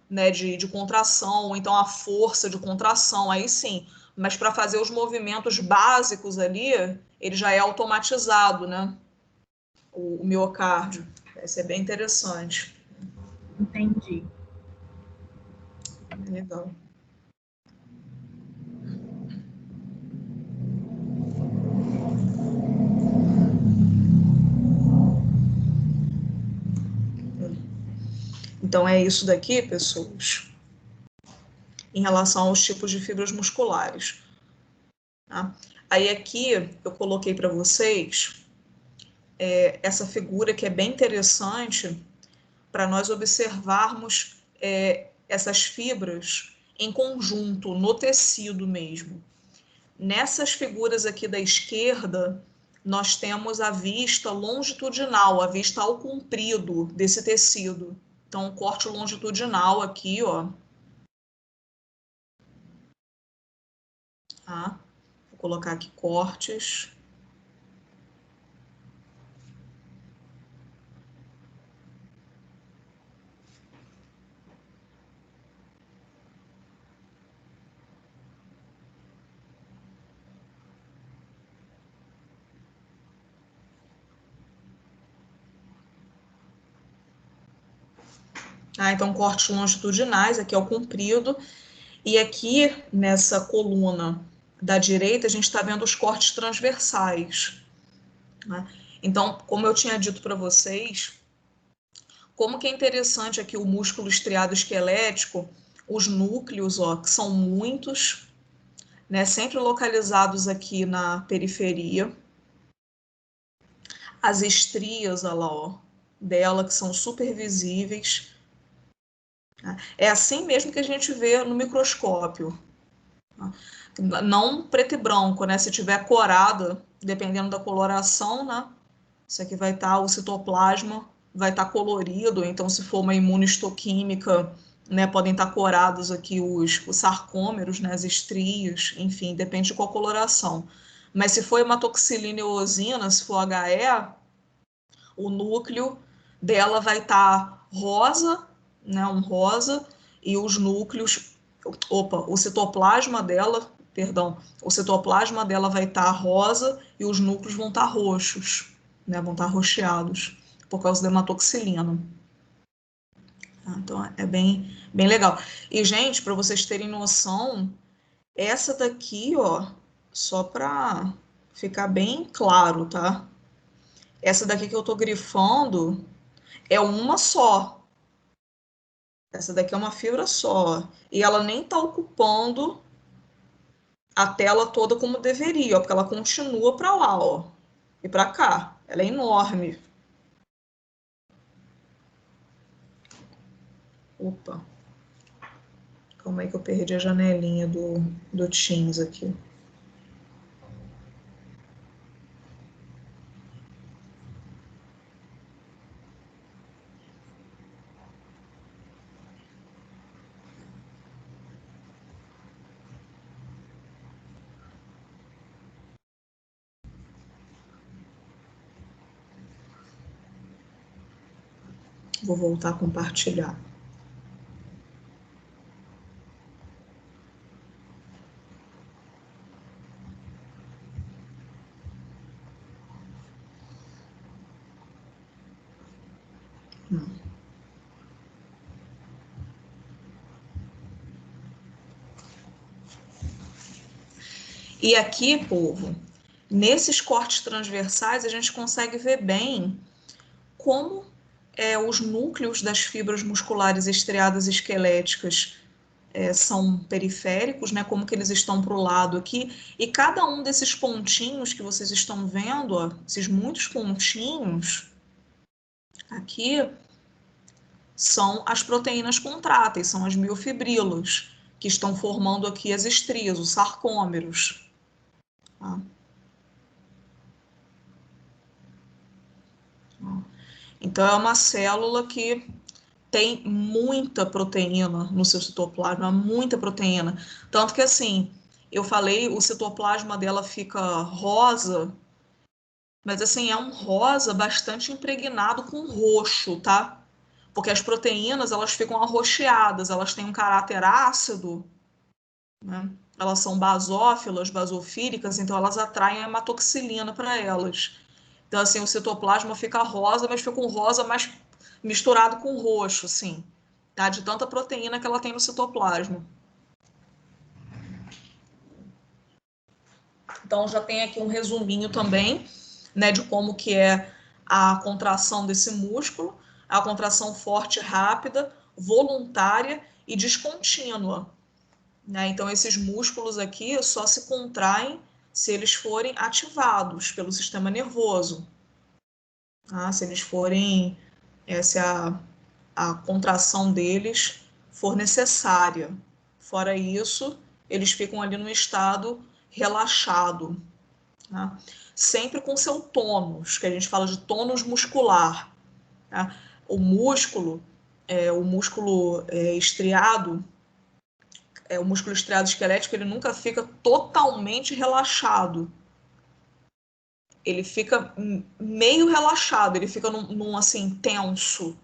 né, de contração, ou então a força de contração, aí sim. Mas para fazer os movimentos básicos ali, ele já é automatizado, né? O miocárdio. Vai ser bem interessante. Entendi. Legal. Então é isso daqui, pessoas, em relação aos tipos de fibras musculares. Tá? Aí aqui eu coloquei para vocês essa figura que é bem interessante para nós observarmos essas fibras em conjunto, no tecido mesmo. Nessas figuras aqui da esquerda, nós temos a vista longitudinal, a vista ao comprido desse tecido. Então, um corte longitudinal aqui, ó. Tá? Vou colocar aqui cortes. Então, cortes longitudinais, aqui é o comprido. E aqui, nessa coluna da direita, a gente está vendo os cortes transversais. Né? Então, como eu tinha dito para vocês, como que é interessante aqui o músculo estriado esquelético, os núcleos, ó, que são muitos, né, sempre localizados aqui na periferia. As estrias, olha lá, ó, dela, que são super visíveis. É assim mesmo que a gente vê no microscópio. Não preto e branco, né? Se tiver corada, dependendo da coloração, né? Isso aqui vai estar, o citoplasma vai estar colorido, então se for uma imunohistoquímica, né, podem estar corados aqui os sarcômeros, né, as estrias, enfim, depende de qual coloração. Mas se for hematoxilina eosina, se for HE, o núcleo dela vai estar rosa, né, um rosa, e os núcleos, o citoplasma dela, perdão, o citoplasma dela vai estar rosa e os núcleos vão estar roxos, né, vão estar roxeados por causa da hematoxilina. Então é bem legal. E, gente, para vocês terem noção, essa daqui, ó, só para ficar bem claro, tá? Essa daqui que eu tô grifando é uma só. Essa daqui é uma fibra só. E ela nem tá ocupando a tela toda como deveria, ó, porque ela continua para lá, ó, e para cá. Ela é enorme. Opa. Calma aí que eu perdi a janelinha do Teams aqui. Vou voltar a compartilhar. E aqui, povo, nesses cortes transversais, a gente consegue ver bem como os núcleos das fibras musculares estriadas esqueléticas são periféricos, né, como que eles estão para o lado aqui, e cada um desses pontinhos que vocês estão vendo, ó, esses muitos pontinhos aqui, são as proteínas contráteis, são as miofibrilas, que estão formando aqui as estrias, os sarcômeros. Tá? Então, é uma célula que tem muita proteína no seu citoplasma, muita proteína. Tanto que, assim, eu falei, o citoplasma dela fica rosa, mas, assim, é um rosa bastante impregnado com roxo, tá? Porque as proteínas, elas ficam arroxeadas, elas têm um caráter ácido, né? Elas são basófilas, basofílicas, então elas atraem a hematoxilina para elas. Então, assim, o citoplasma fica rosa, mas fica um rosa mais misturado com roxo, assim, tá? De tanta proteína que ela tem no citoplasma. Então, já tem aqui um resuminho também, né, de como que é a contração desse músculo, a contração forte, rápida, voluntária e descontínua. Né? Então, esses músculos aqui só se contraem se eles forem ativados pelo sistema nervoso. Tá? Se eles forem, se a contração deles for necessária. Fora isso, eles ficam ali no estado relaxado. Tá? Sempre com seu tônus, que a gente fala de tônus muscular. Tá? O músculo estriado, o músculo estriado esquelético, ele nunca fica totalmente relaxado. Ele fica meio relaxado, ele fica num assim, tenso,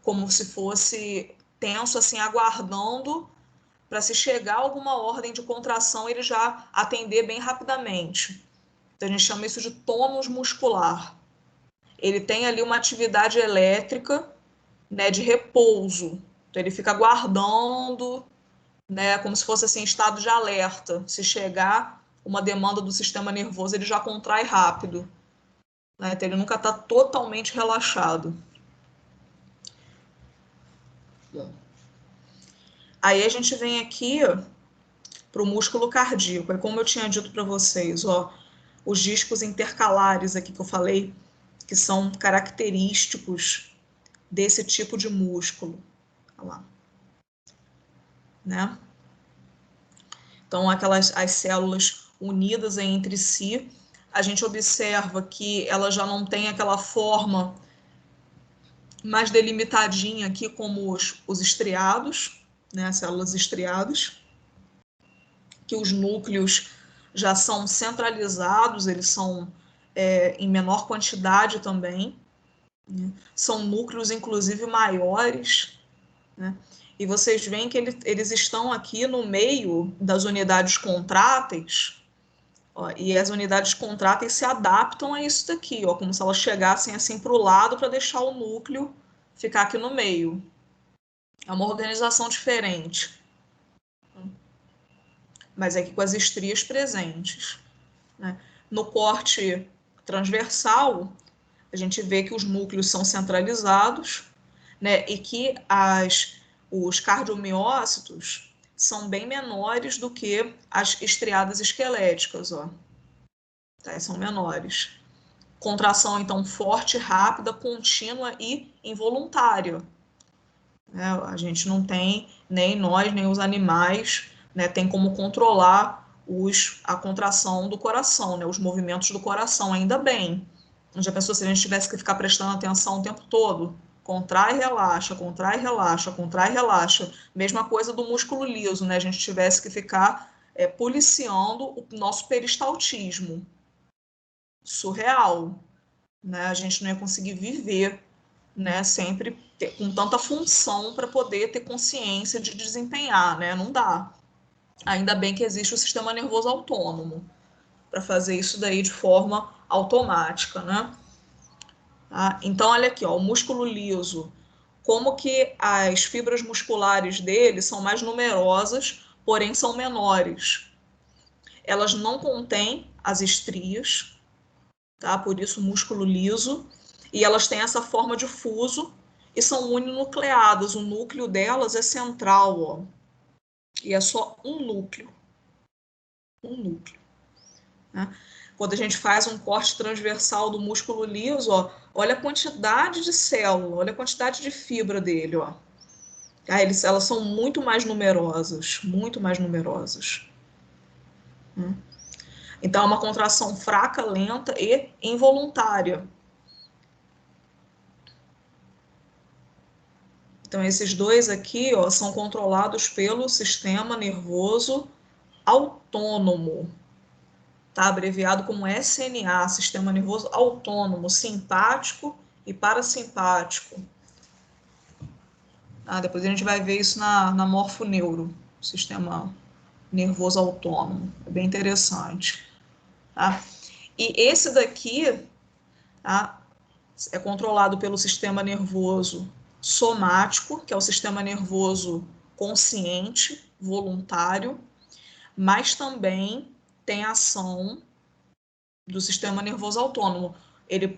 como se fosse tenso, assim, aguardando para se chegar a alguma ordem de contração, ele já atender bem rapidamente. Então, a gente chama isso de tônus muscular. Ele tem ali uma atividade elétrica, né, de repouso. Então, ele fica aguardando, né, como se fosse assim, estado de alerta. Se chegar uma demanda do sistema nervoso, ele já contrai rápido. Né? Então, ele nunca está totalmente relaxado. Aí a gente vem aqui para o músculo cardíaco. É como eu tinha dito para vocês, ó, os discos intercalares aqui que eu falei, que são característicos desse tipo de músculo. Olha lá. Né? Então, as células unidas entre si, a gente observa que ela já não tem aquela forma mais delimitadinha aqui como os estriados, né, as células estriadas, que os núcleos já são centralizados, eles são em menor quantidade também, né? São núcleos, inclusive, maiores, né? E vocês veem que eles estão aqui no meio das unidades contráteis, ó, e as unidades contráteis se adaptam a isso daqui, ó, como se elas chegassem assim para o lado para deixar o núcleo ficar aqui no meio. É uma organização diferente, mas aqui com as estrias presentes. Né? No corte transversal, a gente vê que os núcleos são centralizados, né, e que os cardiomiócitos são bem menores do que as estriadas esqueléticas, ó. Tá? São menores. Contração, então, forte, rápida, contínua e involuntária. Né? A gente não tem, nem nós, nem os animais, né, tem como controlar a contração do coração, né, os movimentos do coração, ainda bem. Já pensou se a gente tivesse que ficar prestando atenção o tempo todo? Contrai, relaxa, contrai, relaxa, contrai, relaxa. Mesma coisa do músculo liso, né? A gente tivesse que ficar policiando o nosso peristaltismo. Surreal. Né? A gente não ia conseguir viver, né, sempre com tanta função para poder ter consciência de desempenhar, né? Não dá. Ainda bem que existe o sistema nervoso autônomo para fazer isso daí de forma automática, né? Tá? Então, olha aqui, ó, o músculo liso, como que as fibras musculares dele são mais numerosas, porém são menores. Elas não contêm as estrias, tá? Por isso músculo liso, e elas têm essa forma de fuso e são uninucleadas, o núcleo delas é central, ó. E é só um núcleo. Um núcleo. Né? Quando a gente faz um corte transversal do músculo liso, ó, olha a quantidade de célula, olha a quantidade de fibra dele. Ó. Elas são muito mais numerosas, muito mais numerosas. Então, é uma contração fraca, lenta e involuntária. Então, esses dois aqui, ó, são controlados pelo sistema nervoso autônomo. Tá abreviado como SNA, sistema nervoso autônomo, simpático e parasimpático. Depois a gente vai ver isso na morfoneuro, sistema nervoso autônomo. É bem interessante. Tá? E esse daqui, tá, é controlado pelo sistema nervoso somático, que é o sistema nervoso consciente, voluntário, mas também tem ação do sistema nervoso autônomo.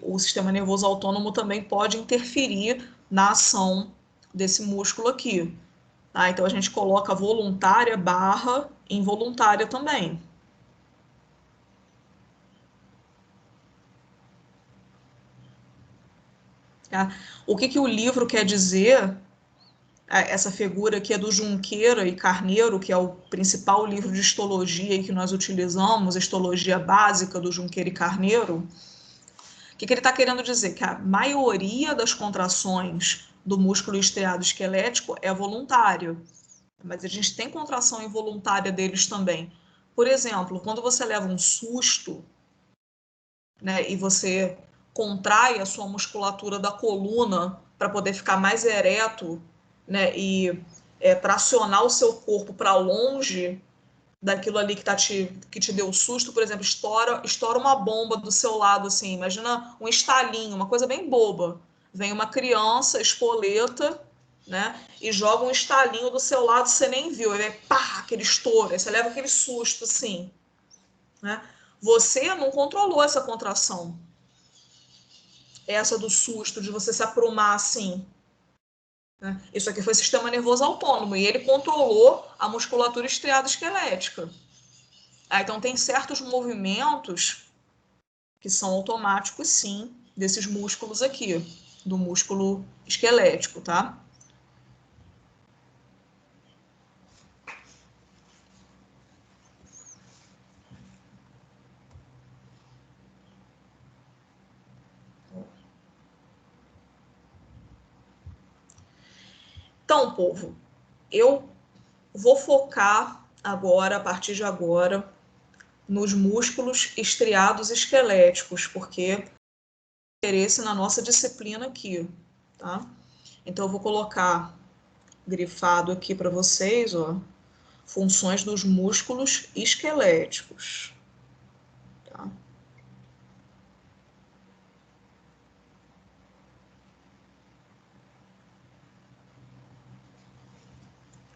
O sistema nervoso autônomo também pode interferir na ação desse músculo aqui. Tá? Então, a gente coloca voluntária barra involuntária também. Tá? O que o livro quer dizer? Essa figura aqui é do Junqueira e Carneiro, que é o principal livro de histologia que nós utilizamos, a histologia básica do Junqueira e Carneiro. O que ele está querendo dizer? Que a maioria das contrações do músculo estriado esquelético é voluntária, mas a gente tem contração involuntária deles também. Por exemplo, quando você leva um susto, né, e você contrai a sua musculatura da coluna para poder ficar mais ereto, né, e tracionar o seu corpo para longe daquilo ali que te deu susto, por exemplo, estoura uma bomba do seu lado, assim, imagina um estalinho, uma coisa bem boba. Vem uma criança, espoleta, né, e joga um estalinho do seu lado, você nem viu, aí vem pá, aquele estouro, aí você leva aquele susto, assim, né? Você não controlou essa contração, essa do susto, de você se aprumar assim. Né? Isso aqui foi sistema nervoso autônomo, e ele controlou a musculatura estriada esquelética. Então, tem certos movimentos que são automáticos, sim, desses músculos aqui, do músculo esquelético, tá? Então, povo, eu vou focar agora, a partir de agora, nos músculos estriados esqueléticos, porque interesse na nossa disciplina aqui, tá? Então, eu vou colocar grifado aqui para vocês, ó, funções dos músculos esqueléticos, tá?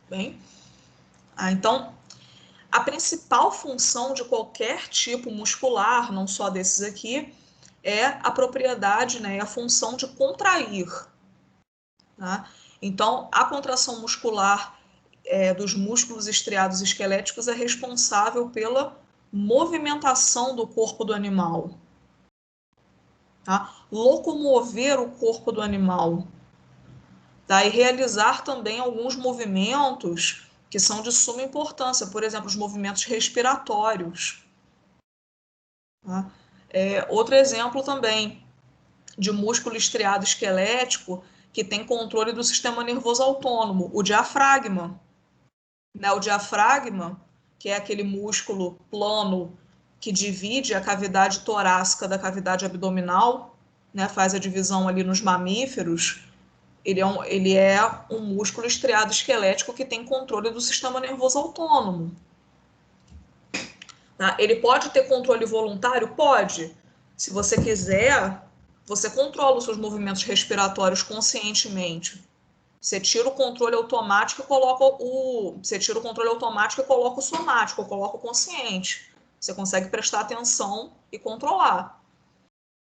Bem, então, a principal função de qualquer tipo muscular, não só desses aqui, é a propriedade, né, a função de contrair. Tá? Então, a contração muscular dos músculos estriados esqueléticos é responsável pela movimentação do corpo do animal. Tá? Locomover o corpo do animal. Tá? E realizar também alguns movimentos que são de suma importância, por exemplo, os movimentos respiratórios. Tá? Outro exemplo também de músculo estriado esquelético que tem controle do sistema nervoso autônomo, o diafragma. Né? O diafragma, que é aquele músculo plano que divide a cavidade torácica da cavidade abdominal, né? Faz a divisão ali nos mamíferos. Ele é um músculo estriado esquelético que tem controle do sistema nervoso autônomo. Tá? Ele pode ter controle voluntário? Pode. Se você quiser, você controla os seus movimentos respiratórios conscientemente. Você tira o controle automático e coloca Você tira o controle automático e coloca o somático, ou coloca o consciente. Você consegue prestar atenção e controlar.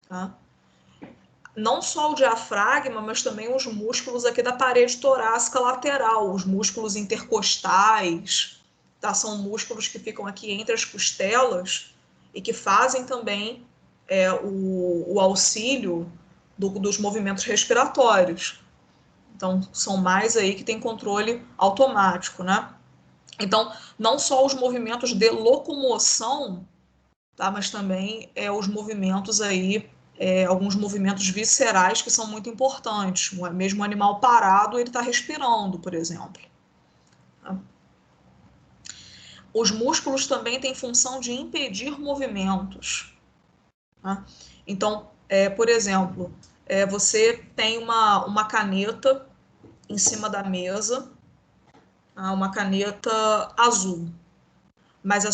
Tá? não só o diafragma, mas também os músculos aqui da parede torácica lateral, os músculos intercostais, tá? São músculos que ficam aqui entre as costelas e que fazem também o auxílio dos movimentos respiratórios. Então, são mais aí que tem controle automático, né? Então, não só os movimentos de locomoção, tá? Mas também os movimentos aí, alguns movimentos viscerais que são muito importantes. Mesmo o animal parado, ele está respirando, por exemplo. Tá? Os músculos também têm função de impedir movimentos. Tá? Então, por exemplo, você tem uma caneta em cima da mesa, uma caneta azul, mas a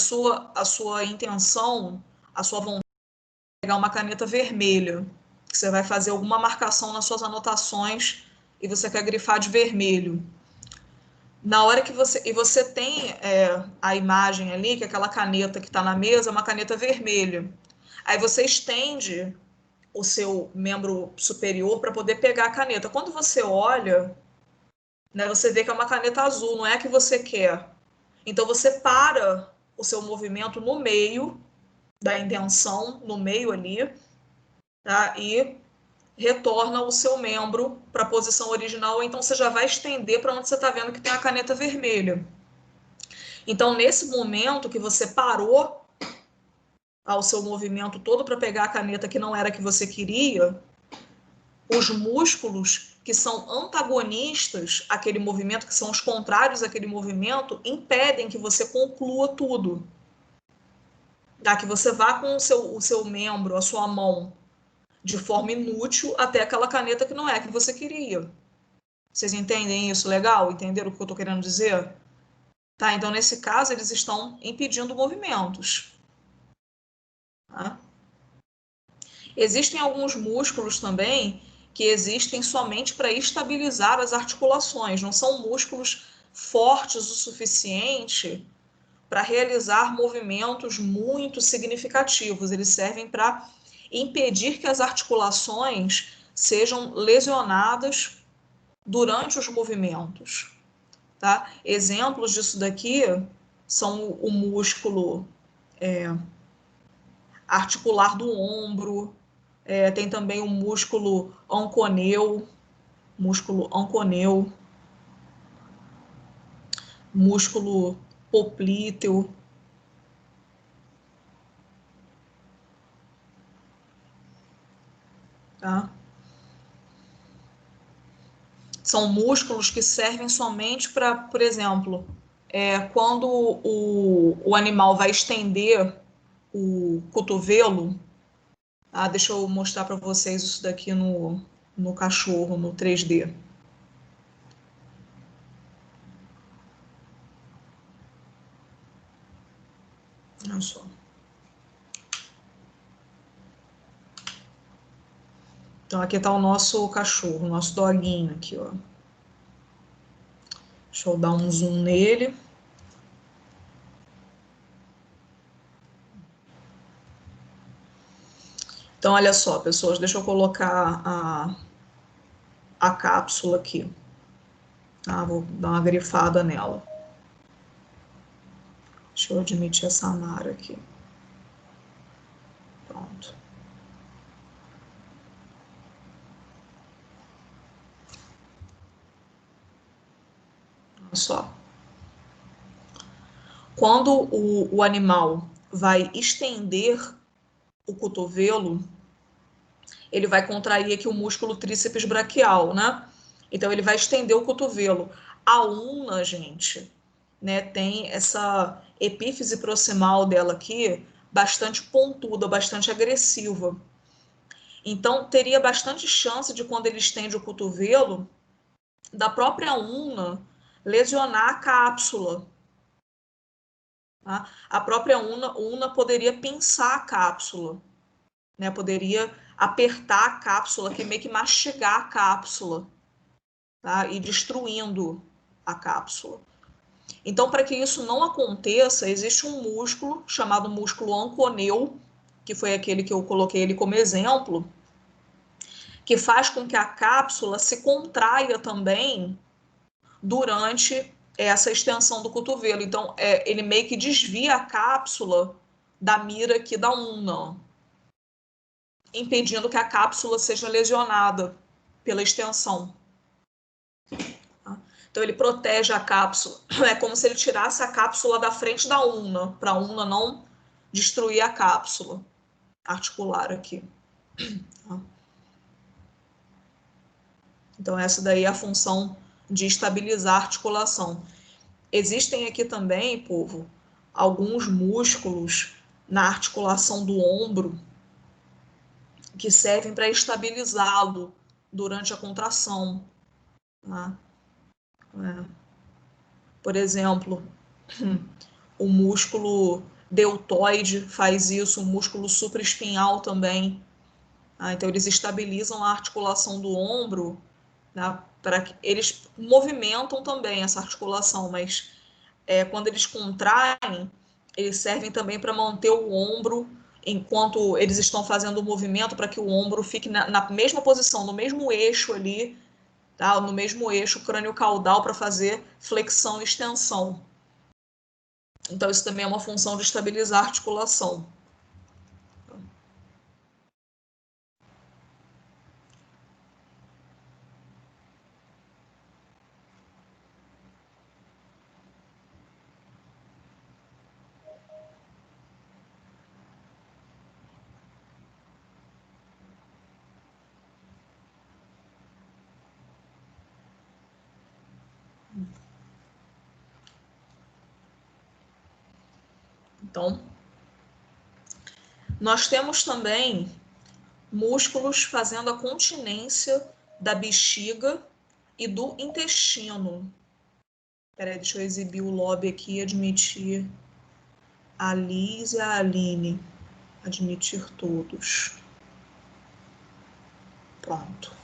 sua intenção, a sua vontade é pegar uma caneta vermelha, que você vai fazer alguma marcação nas suas anotações e você quer grifar de vermelho. Na hora que você tem a imagem ali, que aquela caneta que está na mesa é uma caneta vermelha. Aí você estende o seu membro superior para poder pegar a caneta. Quando você olha, né, você vê que é uma caneta azul, não é a que você quer. Então você para o seu movimento no meio da intenção, no meio ali, tá? E retorna o seu membro para a posição original, ou então você já vai estender para onde você está vendo que tem a caneta vermelha. Então, nesse momento que você parou ao seu movimento todo para pegar a caneta que não era a que você queria, os músculos que são antagonistas àquele movimento, que são os contrários àquele movimento, impedem que você conclua tudo. Tá? Que você vá com o seu membro, a sua mão, de forma inútil até aquela caneta que não é a que você queria. Vocês entendem isso legal? Entenderam o que eu estou querendo dizer? Tá? Então, nesse caso, eles estão impedindo movimentos. Tá? Existem alguns músculos também que existem somente para estabilizar as articulações. Não são músculos fortes o suficiente para realizar movimentos muito significativos. Eles servem para impedir que as articulações sejam lesionadas durante os movimentos. Tá? Exemplos disso daqui são o músculo articular do ombro, tem também o músculo anconeu, músculo poplíteo. Tá? São músculos que servem somente para, por exemplo, quando o animal vai estender o cotovelo. Deixa eu mostrar para vocês isso daqui no cachorro, no 3D. Olha só. Então, aqui está o nosso cachorro, o nosso doguinho aqui, ó. Deixa eu dar um zoom nele. Então, olha só, pessoas, deixa eu colocar a cápsula aqui. Tá? Vou dar uma grifada nela. Deixa eu admitir essa Nara aqui. Pronto. Olha só. Quando o animal vai estender o cotovelo, ele vai contrair aqui o músculo tríceps braquial, né? Então, ele vai estender o cotovelo. A una, gente, né, tem essa epífise proximal dela aqui, bastante pontuda, bastante agressiva. Então, teria bastante chance de, quando ele estende o cotovelo, da própria una lesionar a cápsula. Tá? A própria una poderia pinçar a cápsula, né? Poderia apertar a cápsula, que meio que mastigar a cápsula, tá? E destruindo a cápsula. Então, para que isso não aconteça, existe um músculo chamado músculo anconeu, que foi aquele que eu coloquei ele como exemplo, que faz com que a cápsula se contraia também durante essa extensão do cotovelo. Então, ele meio que desvia a cápsula da mira aqui da ulna, impedindo que a cápsula seja lesionada pela extensão. Então, ele protege a cápsula. É como se ele tirasse a cápsula da frente da ulna, para a ulna não destruir a cápsula articular aqui. Então, essa daí é a função de estabilizar a articulação. Existem aqui também, povo, alguns músculos na articulação do ombro que servem para estabilizá-lo durante a contração. Tá? Por exemplo, o músculo deltoide faz isso, o músculo supraespinhal também. Então, eles estabilizam a articulação do ombro, né, para que eles movimentam também essa articulação, mas quando eles contraem, eles servem também para manter o ombro enquanto eles estão fazendo o movimento, para que o ombro fique na mesma posição, no mesmo eixo ali, tá? No mesmo eixo crânio-caudal, para fazer flexão e extensão. Então, isso também é uma função de estabilizar a articulação. Então, nós temos também músculos fazendo a continência da bexiga e do intestino. Peraí, deixa eu exibir o lobby aqui e admitir a Liz e a Aline. Admitir todos. Pronto.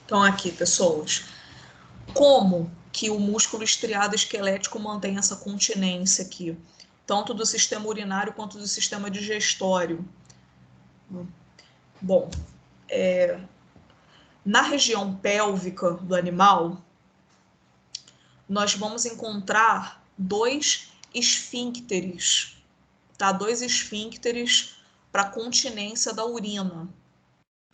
Então, aqui, pessoas, como que o músculo estriado esquelético mantém essa continência aqui, tanto do sistema urinário quanto do sistema digestório? Bom, na região pélvica do animal, nós vamos encontrar dois esfíncteres, tá? Dois esfíncteres para continência da urina.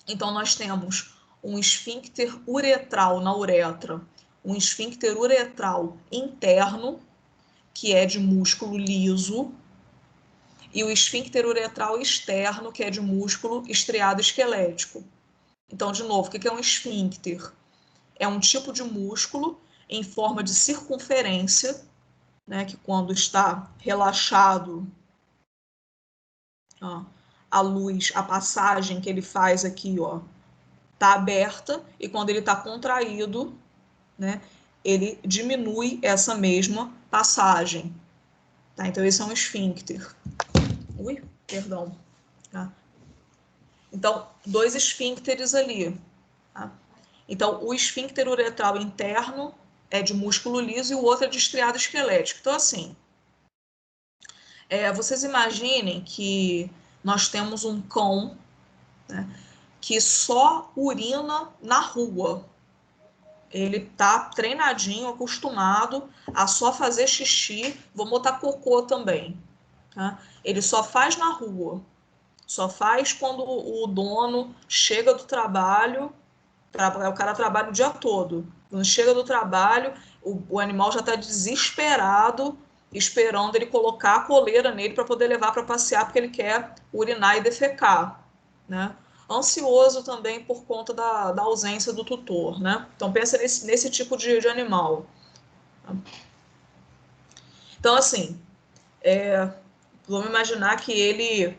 Então, nós temos um esfíncter uretral na uretra, um esfíncter uretral interno, que é de músculo liso, e o esfíncter uretral externo, que é de músculo estriado esquelético. Então, de novo, o que é um esfíncter? É um tipo de músculo em forma de circunferência, né, que quando está relaxado, ó, a luz, a passagem que ele faz aqui, ó, está aberta, e quando ele está contraído, né, ele diminui essa mesma passagem. Tá? Então, esse é um esfíncter. Ui, perdão. Tá? Então, dois esfíncteres ali. Tá? Então, o esfíncter uretral interno é de músculo liso e o outro é de estriado esquelético. Então, assim, vocês imaginem que nós temos um cão, né, que só urina na rua. Ele está treinadinho, acostumado a só fazer xixi, vou botar cocô também. Tá? Ele só faz na rua, só faz quando o dono chega do trabalho, o cara trabalha o dia todo. Quando chega do trabalho, o animal já está desesperado, esperando ele colocar a coleira nele para poder levar para passear, porque ele quer urinar e defecar, né? Ansioso também por conta da ausência do tutor, né? Então, pensa nesse tipo de animal. Então, assim, vamos imaginar que ele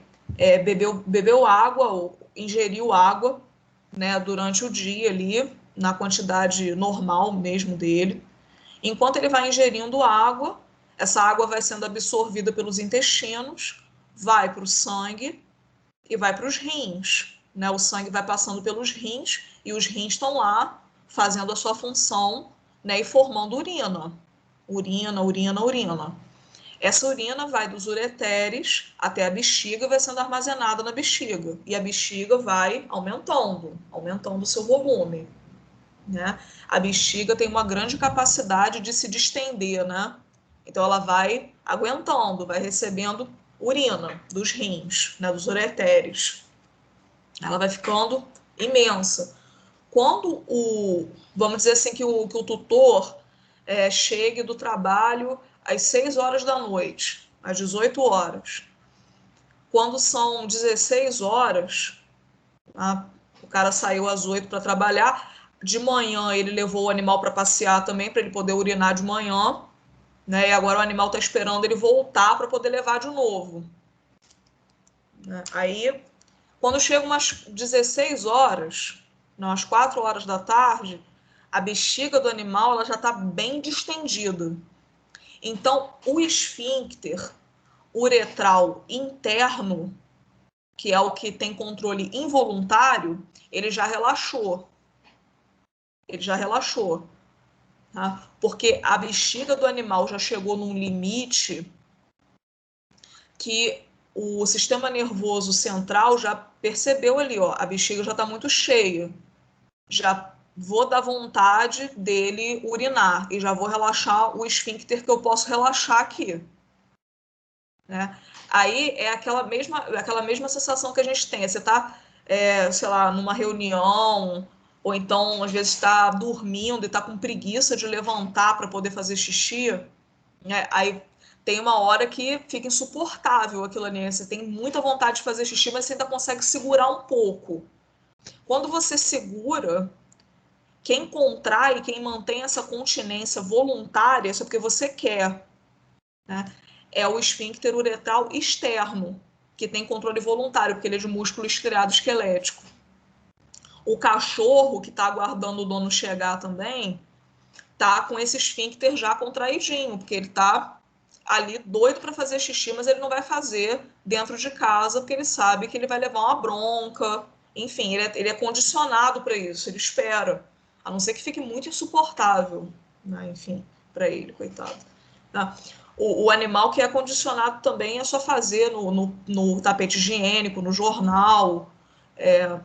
bebeu água, ou ingeriu água, né, durante o dia ali, na quantidade normal mesmo dele. Enquanto ele vai ingerindo água, essa água vai sendo absorvida pelos intestinos, vai para o sangue e vai para os rins. Né? O sangue vai passando pelos rins e os rins estão lá fazendo a sua função, né, e formando urina. urina, urina, urina. Essa urina vai dos ureteres até a bexiga e vai sendo armazenada na bexiga. E a bexiga vai aumentando o seu volume, né? A bexiga tem uma grande capacidade de se distender, né? Então ela vai aguentando, vai recebendo urina dos rins, né, dos ureteres. Ela vai ficando imensa. Quando vamos dizer assim, que o tutor chegue do trabalho às 6 horas da noite, às 18 horas. Quando são 16 horas, o cara saiu às 8 para trabalhar, de manhã ele levou o animal para passear também, para ele poder urinar de manhã, né? E agora o animal está esperando ele voltar para poder levar de novo. Aí, quando chega umas 16 horas, não, às 4 horas da tarde, a bexiga do animal ela já está bem distendida. Então, o esfíncter uretral interno, que é o que tem controle involuntário, ele já relaxou. Ele já relaxou. Tá? Porque a bexiga do animal já chegou num limite que o sistema nervoso central já percebeu ali, ó, a bexiga já está muito cheia. Já vou dar vontade dele urinar e já vou relaxar o esfíncter que eu posso relaxar aqui. Né? Aí é aquela mesma sensação que a gente tem. Você está, sei lá, numa reunião, ou então às vezes está dormindo e está com preguiça de levantar para poder fazer xixi, né? Aí tem uma hora que fica insuportável aquilo ali. Você tem muita vontade de fazer xixi, mas você ainda consegue segurar um pouco. Quando você segura, quem contrai, quem mantém essa continência voluntária, isso é porque você quer, né? É o esfíncter uretral externo, que tem controle voluntário, porque ele é de músculo estriado esquelético. O cachorro, que está aguardando o dono chegar também, tá com esse esfíncter já contraidinho, porque ele está ali doido para fazer xixi, mas ele não vai fazer dentro de casa, porque ele sabe que ele vai levar uma bronca. Enfim, ele é condicionado para isso, ele espera. A não ser que fique muito insuportável, né? Enfim, para ele, coitado. Tá? O animal que é condicionado também é só fazer no tapete higiênico, no jornal,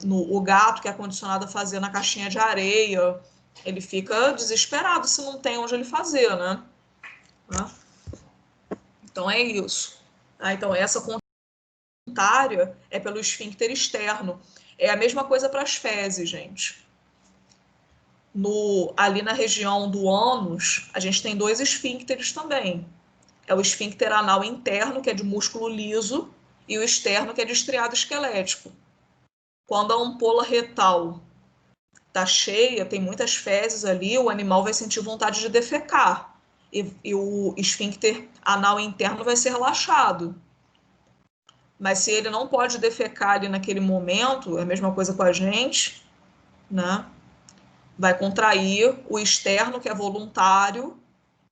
o gato que é condicionado a fazer na caixinha de areia, ele fica desesperado se não tem onde ele fazer, né? Então é isso. Então essa voluntária é pelo esfíncter externo. É a mesma coisa para as fezes, gente. Ali na região do ânus, a gente tem 2 esfíncteres também. É o esfíncter anal interno, que é de músculo liso, e o externo, que é de estriado esquelético. Quando a ampola retal está cheia, tem muitas fezes ali, o animal vai sentir vontade de defecar. E o esfíncter anal interno vai ser relaxado. Mas se ele não pode defecar ali naquele momento, é a mesma coisa com a gente, né? Vai contrair o externo, que é voluntário,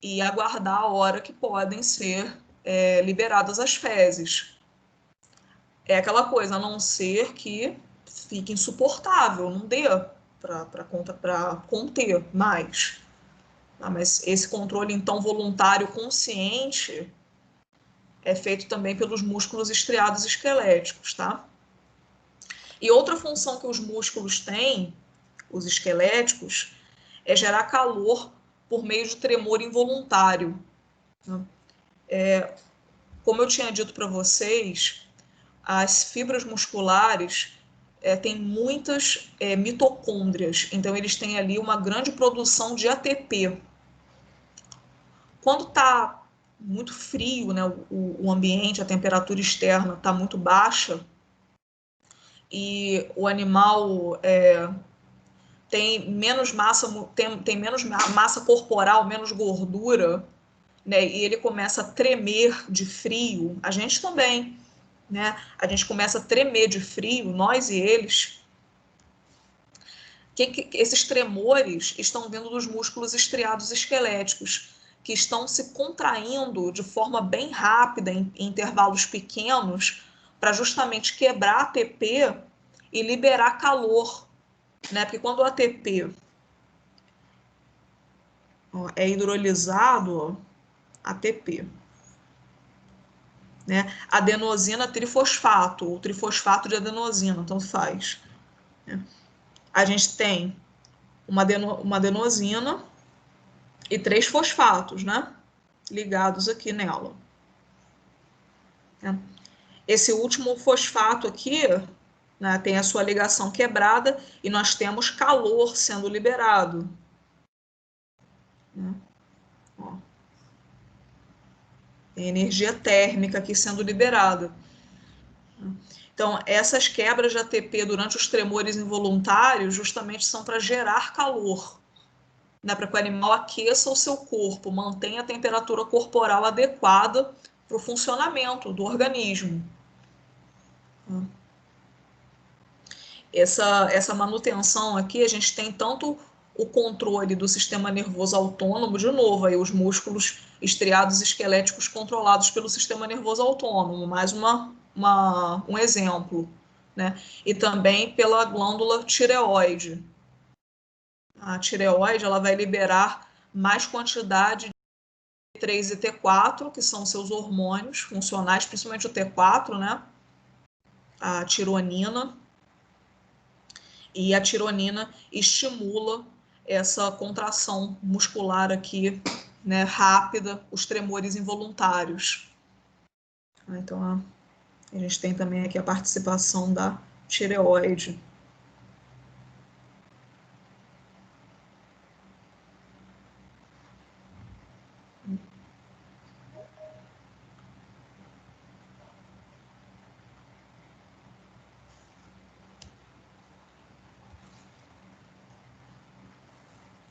e aguardar a hora que podem ser liberadas as fezes. É aquela coisa, a não ser que fique insuportável, não dê para conter mais. Mas esse controle, então, voluntário consciente é feito também pelos músculos estriados esqueléticos, tá? E outra função que os músculos têm, os esqueléticos, é gerar calor por meio de tremor involuntário. Como eu tinha dito para vocês, as fibras musculares têm muitas mitocôndrias, então eles têm ali uma grande produção de ATP. Quando está muito frio, né, o ambiente, a temperatura externa está muito baixa, e o animal tem menos massa, tem menos massa corporal, menos gordura, né, e ele começa a tremer de frio, a gente também, né, a gente começa a tremer de frio, nós e eles. Esses tremores estão vindo dos músculos estriados esqueléticos, que estão se contraindo de forma bem rápida, em intervalos pequenos, para justamente quebrar ATP e liberar calor, né? Porque quando o ATP... ó, é hidrolisado, ó, ATP. Né? Adenosina trifosfato, ou trifosfato de adenosina, tanto faz. Né? A gente tem uma adenosina e 3 fosfatos, né? Ligados aqui nela. Né? Esse último fosfato aqui, né, tem a sua ligação quebrada e nós temos calor sendo liberado. Né? Ó. Tem energia térmica aqui sendo liberada. Então, essas quebras de ATP durante os tremores involuntários justamente são para gerar calor, né, para que o animal aqueça o seu corpo, mantenha a temperatura corporal adequada para o funcionamento do organismo. Essa manutenção aqui, a gente tem tanto o controle do sistema nervoso autônomo, de novo, aí os músculos estriados esqueléticos controlados pelo sistema nervoso autônomo, mais um exemplo, né? E também pela glândula tireoide. A tireoide, ela vai liberar mais quantidade de T3 e T4, que são seus hormônios funcionais, principalmente o T4, né? A tironina. E a tironina estimula essa contração muscular aqui, né, rápida, os tremores involuntários. Então, a gente tem também aqui a participação da tireoide.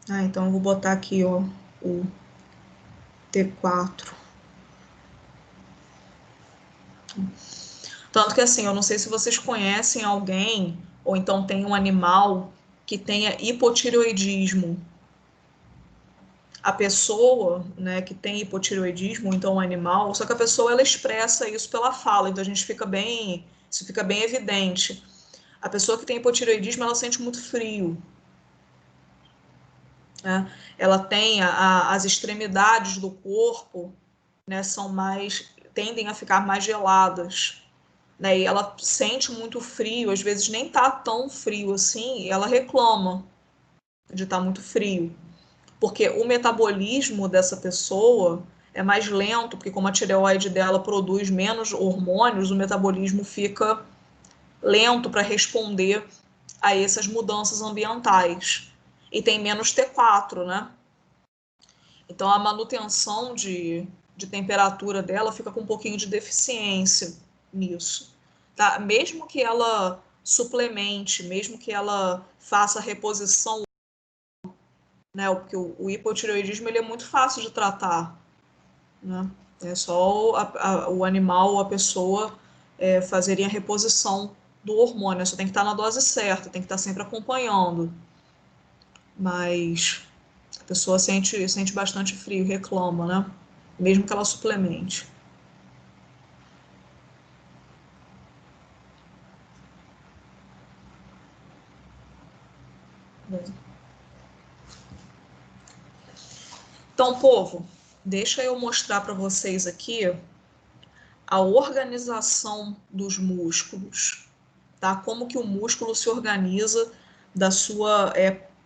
Então eu vou botar aqui, ó, o T4. Tanto que assim, eu não sei se vocês conhecem alguém, ou então tem um animal que tenha hipotireoidismo. A pessoa, né, que tem hipotireoidismo, ou então um animal, só que a pessoa ela expressa isso pela fala, então isso fica bem evidente. A pessoa que tem hipotireoidismo, ela sente muito frio. Né? Ela tem as extremidades do corpo, né, tendem a ficar mais geladas. Né, e ela sente muito frio, às vezes nem tá tão frio assim, e ela reclama de estar muito frio. Porque o metabolismo dessa pessoa é mais lento, porque como a tireoide dela produz menos hormônios, o metabolismo fica lento para responder a essas mudanças ambientais. E tem menos T4, né? Então a manutenção de temperatura dela fica com um pouquinho de deficiência nisso. Tá? Mesmo que ela suplemente, mesmo que ela faça reposição, né? Porque o hipotireoidismo ele é muito fácil de tratar. Né? É só o animal ou a pessoa fazerem a reposição do hormônio. Só tem que estar na dose certa, tem que estar sempre acompanhando. Mas a pessoa sente bastante frio, reclama, né? Mesmo que ela suplemente. Então, povo, deixa eu mostrar para vocês aqui a organização dos músculos, tá? Como que o músculo se organiza da sua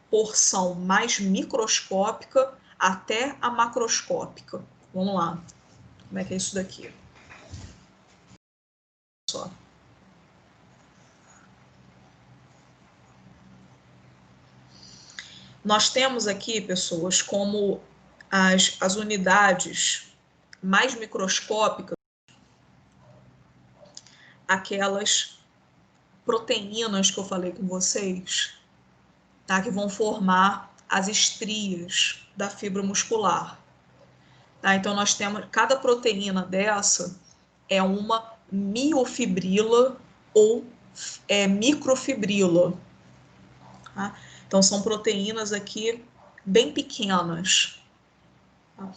porção mais microscópica até a macroscópica. Vamos lá. Como é que é isso daqui? Só. Nós temos aqui, pessoas, como as unidades mais microscópicas, aquelas proteínas que eu falei com vocês, tá? Que vão formar as estrias da fibra muscular. Tá? Então, nós temos, cada proteína dessa é uma miofibrila ou microfibrila. Tá? Então, são proteínas aqui bem pequenas. Tá?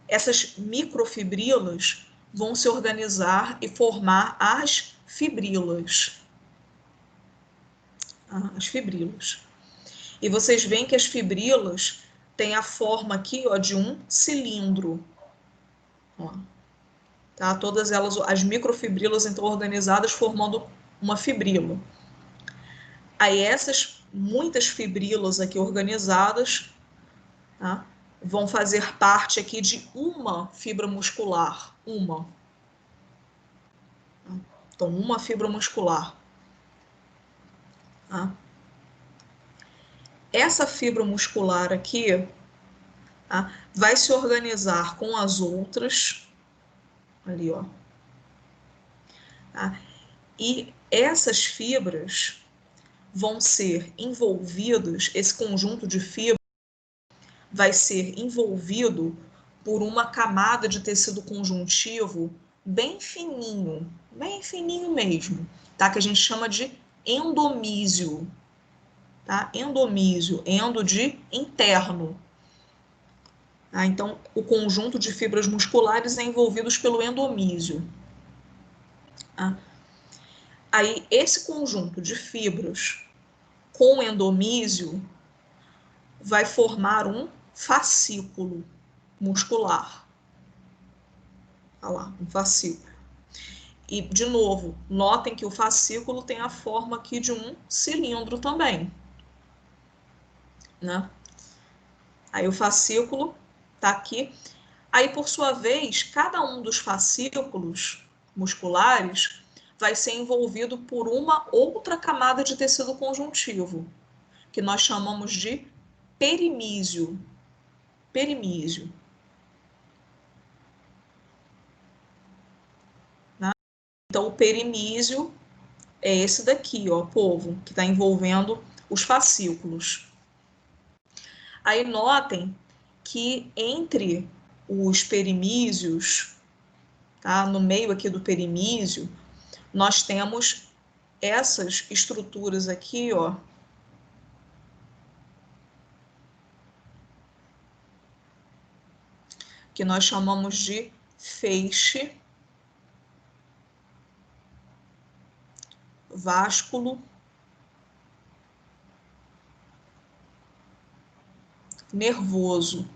Essas microfibrilas vão se organizar e formar as fibrilas. As fibrilas. E vocês veem que as fibrilas tem a forma aqui, ó, de um cilindro. Ó, tá? Todas elas, as microfibrilas, então, organizadas formando uma fibrila. Aí essas muitas fibrilas aqui organizadas, tá, vão fazer parte aqui de uma fibra muscular, uma. Então, uma fibra muscular. Tá? Essa fibra muscular aqui, tá, vai se organizar com as outras, ali, ó. Tá? E essas fibras vão ser envolvidas, esse conjunto de fibras vai ser envolvido por uma camada de tecido conjuntivo bem fininho mesmo, tá? Que a gente chama de endomísio, tá? Endomísio, endo de interno. Tá? Então, o conjunto de fibras musculares é envolvidos pelo endomísio. Tá? Aí, esse conjunto de fibras com endomísio vai formar um fascículo muscular. Olha lá, um fascículo. E, de novo, notem que o fascículo tem a forma aqui de um cilindro também. Né? Aí o fascículo está aqui. Aí, por sua vez, cada um dos fascículos musculares vai ser envolvido por uma outra camada de tecido conjuntivo, que nós chamamos de perimísio. Perimísio. Né? Então, o perimísio é esse daqui, ó, povo, que está envolvendo os fascículos. Aí notem que entre os perimísios, tá, no meio aqui do perimísio, nós temos essas estruturas aqui, ó, que nós chamamos de feixe, vásculo, nervoso.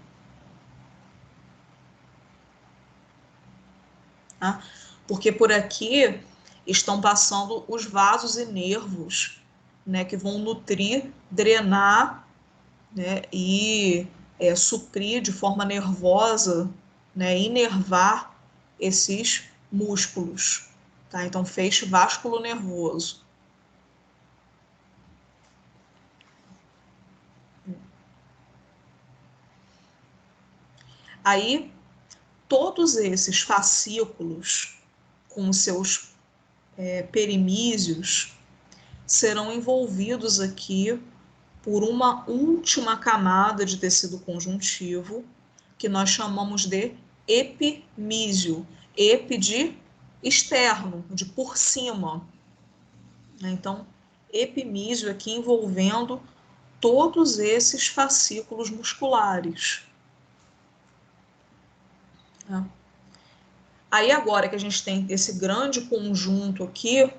Tá? Porque por aqui estão passando os vasos e nervos, né, que vão nutrir, drenar, né, e suprir de forma nervosa, né, inervar esses músculos. Tá? Então, feixe vásculo nervoso. Aí, todos esses fascículos com seus perimísios serão envolvidos aqui por uma última camada de tecido conjuntivo, que nós chamamos de epimísio. Epi de externo, de por cima. Então, epimísio aqui envolvendo todos esses fascículos musculares. Aí agora que a gente tem esse grande conjunto aqui,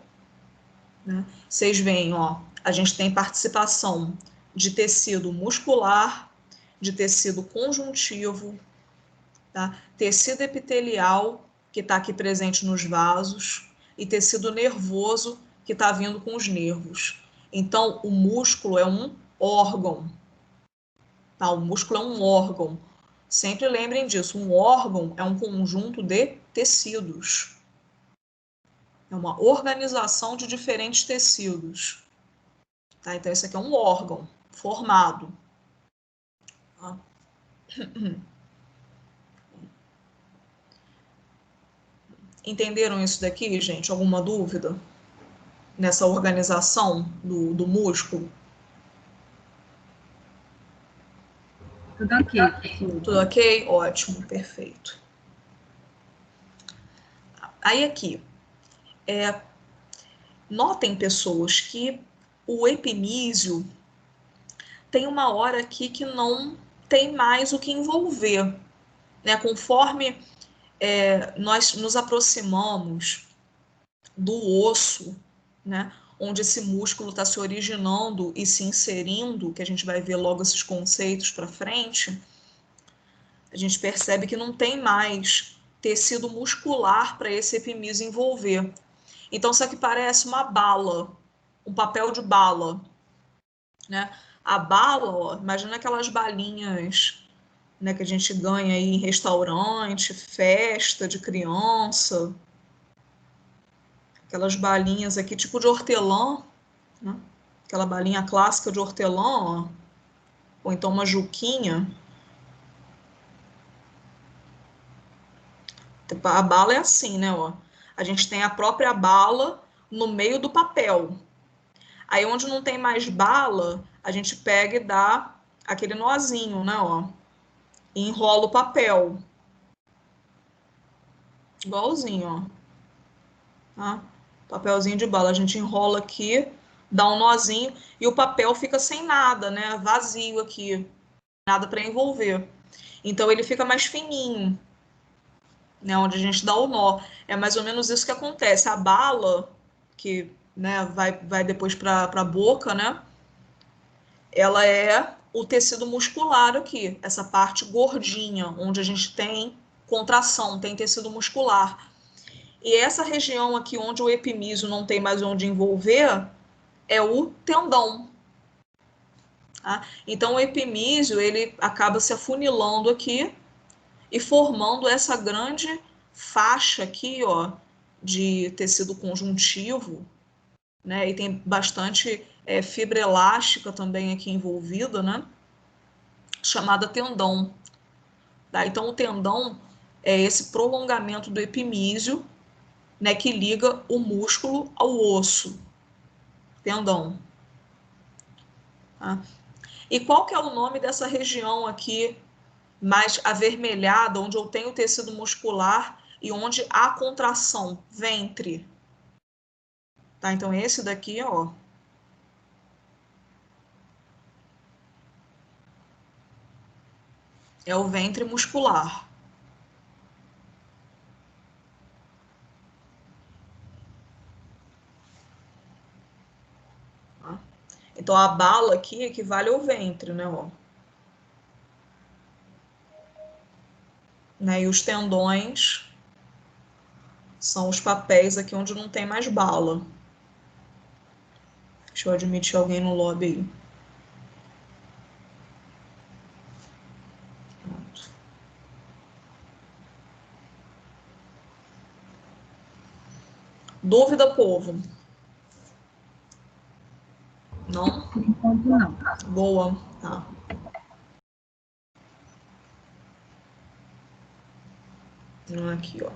né, vocês veem, ó, a gente tem participação de tecido muscular, de tecido conjuntivo, tá? Tecido epitelial, que está aqui presente nos vasos, e tecido nervoso, que está vindo com os nervos. Então, o músculo é um órgão. Tá? O músculo é um órgão. Sempre lembrem disso, um órgão é um conjunto de tecidos. É uma organização de diferentes tecidos. Tá? Então, esse aqui é um órgão formado. Tá? Entenderam isso daqui, gente? Alguma dúvida nessa organização do músculo? Tudo ok, professor. Tudo ok? Ótimo, perfeito. Aí aqui, notem, pessoas, que o epimísio tem uma hora aqui que não tem mais o que envolver, né? Conforme nós nos aproximamos do osso, né? onde esse músculo está se originando e se inserindo, que a gente vai ver logo esses conceitos para frente, a gente percebe que não tem mais tecido muscular para esse epimísio envolver. Então, isso aqui parece uma bala, um papel de bala, né? A bala, ó, imagina aquelas balinhas, né, que a gente ganha aí em restaurante, festa de criança, aquelas balinhas aqui tipo de hortelã, né? Aquela balinha clássica de hortelã, ó, ou então uma juquinha. A bala é assim, né? Ó. A gente tem a própria bala no meio do papel. Aí onde não tem mais bala, a gente pega e dá aquele nozinho, né? Ó, e enrola o papel. Igualzinho, ó. Tá? Papelzinho de bala. A gente enrola aqui, dá um nozinho e o papel fica sem nada, né? Vazio aqui. Nada para envolver. Então ele fica mais fininho, né, onde a gente dá o nó. É mais ou menos isso que acontece. A bala, que, né, vai depois para a boca, né, ela é o tecido muscular aqui, essa parte gordinha, onde a gente tem contração, tem tecido muscular. E essa região aqui, onde o epimísio não tem mais onde envolver, é o tendão. Tá? Então, o epimísio, ele acaba se afunilando aqui, e formando essa grande faixa aqui, ó, de tecido conjuntivo, né? E tem bastante fibra elástica também aqui envolvida, né? Chamada tendão. Tá? Então, o tendão é esse prolongamento do epimísio, né? Que liga o músculo ao osso. Tendão. Tá? E qual que é o nome dessa região aqui mais avermelhada, onde eu tenho tecido muscular e onde há contração, ventre. Tá? Então, esse daqui, ó, é o ventre muscular. Tá? Então, a bala aqui equivale ao ventre, né, ó. Né? E os tendões são os papéis aqui onde não tem mais bala. Deixa eu admitir alguém no lobby aí. Pronto. Dúvida, povo? Não? Por enquanto, não. Boa. Tá. Aqui, ó.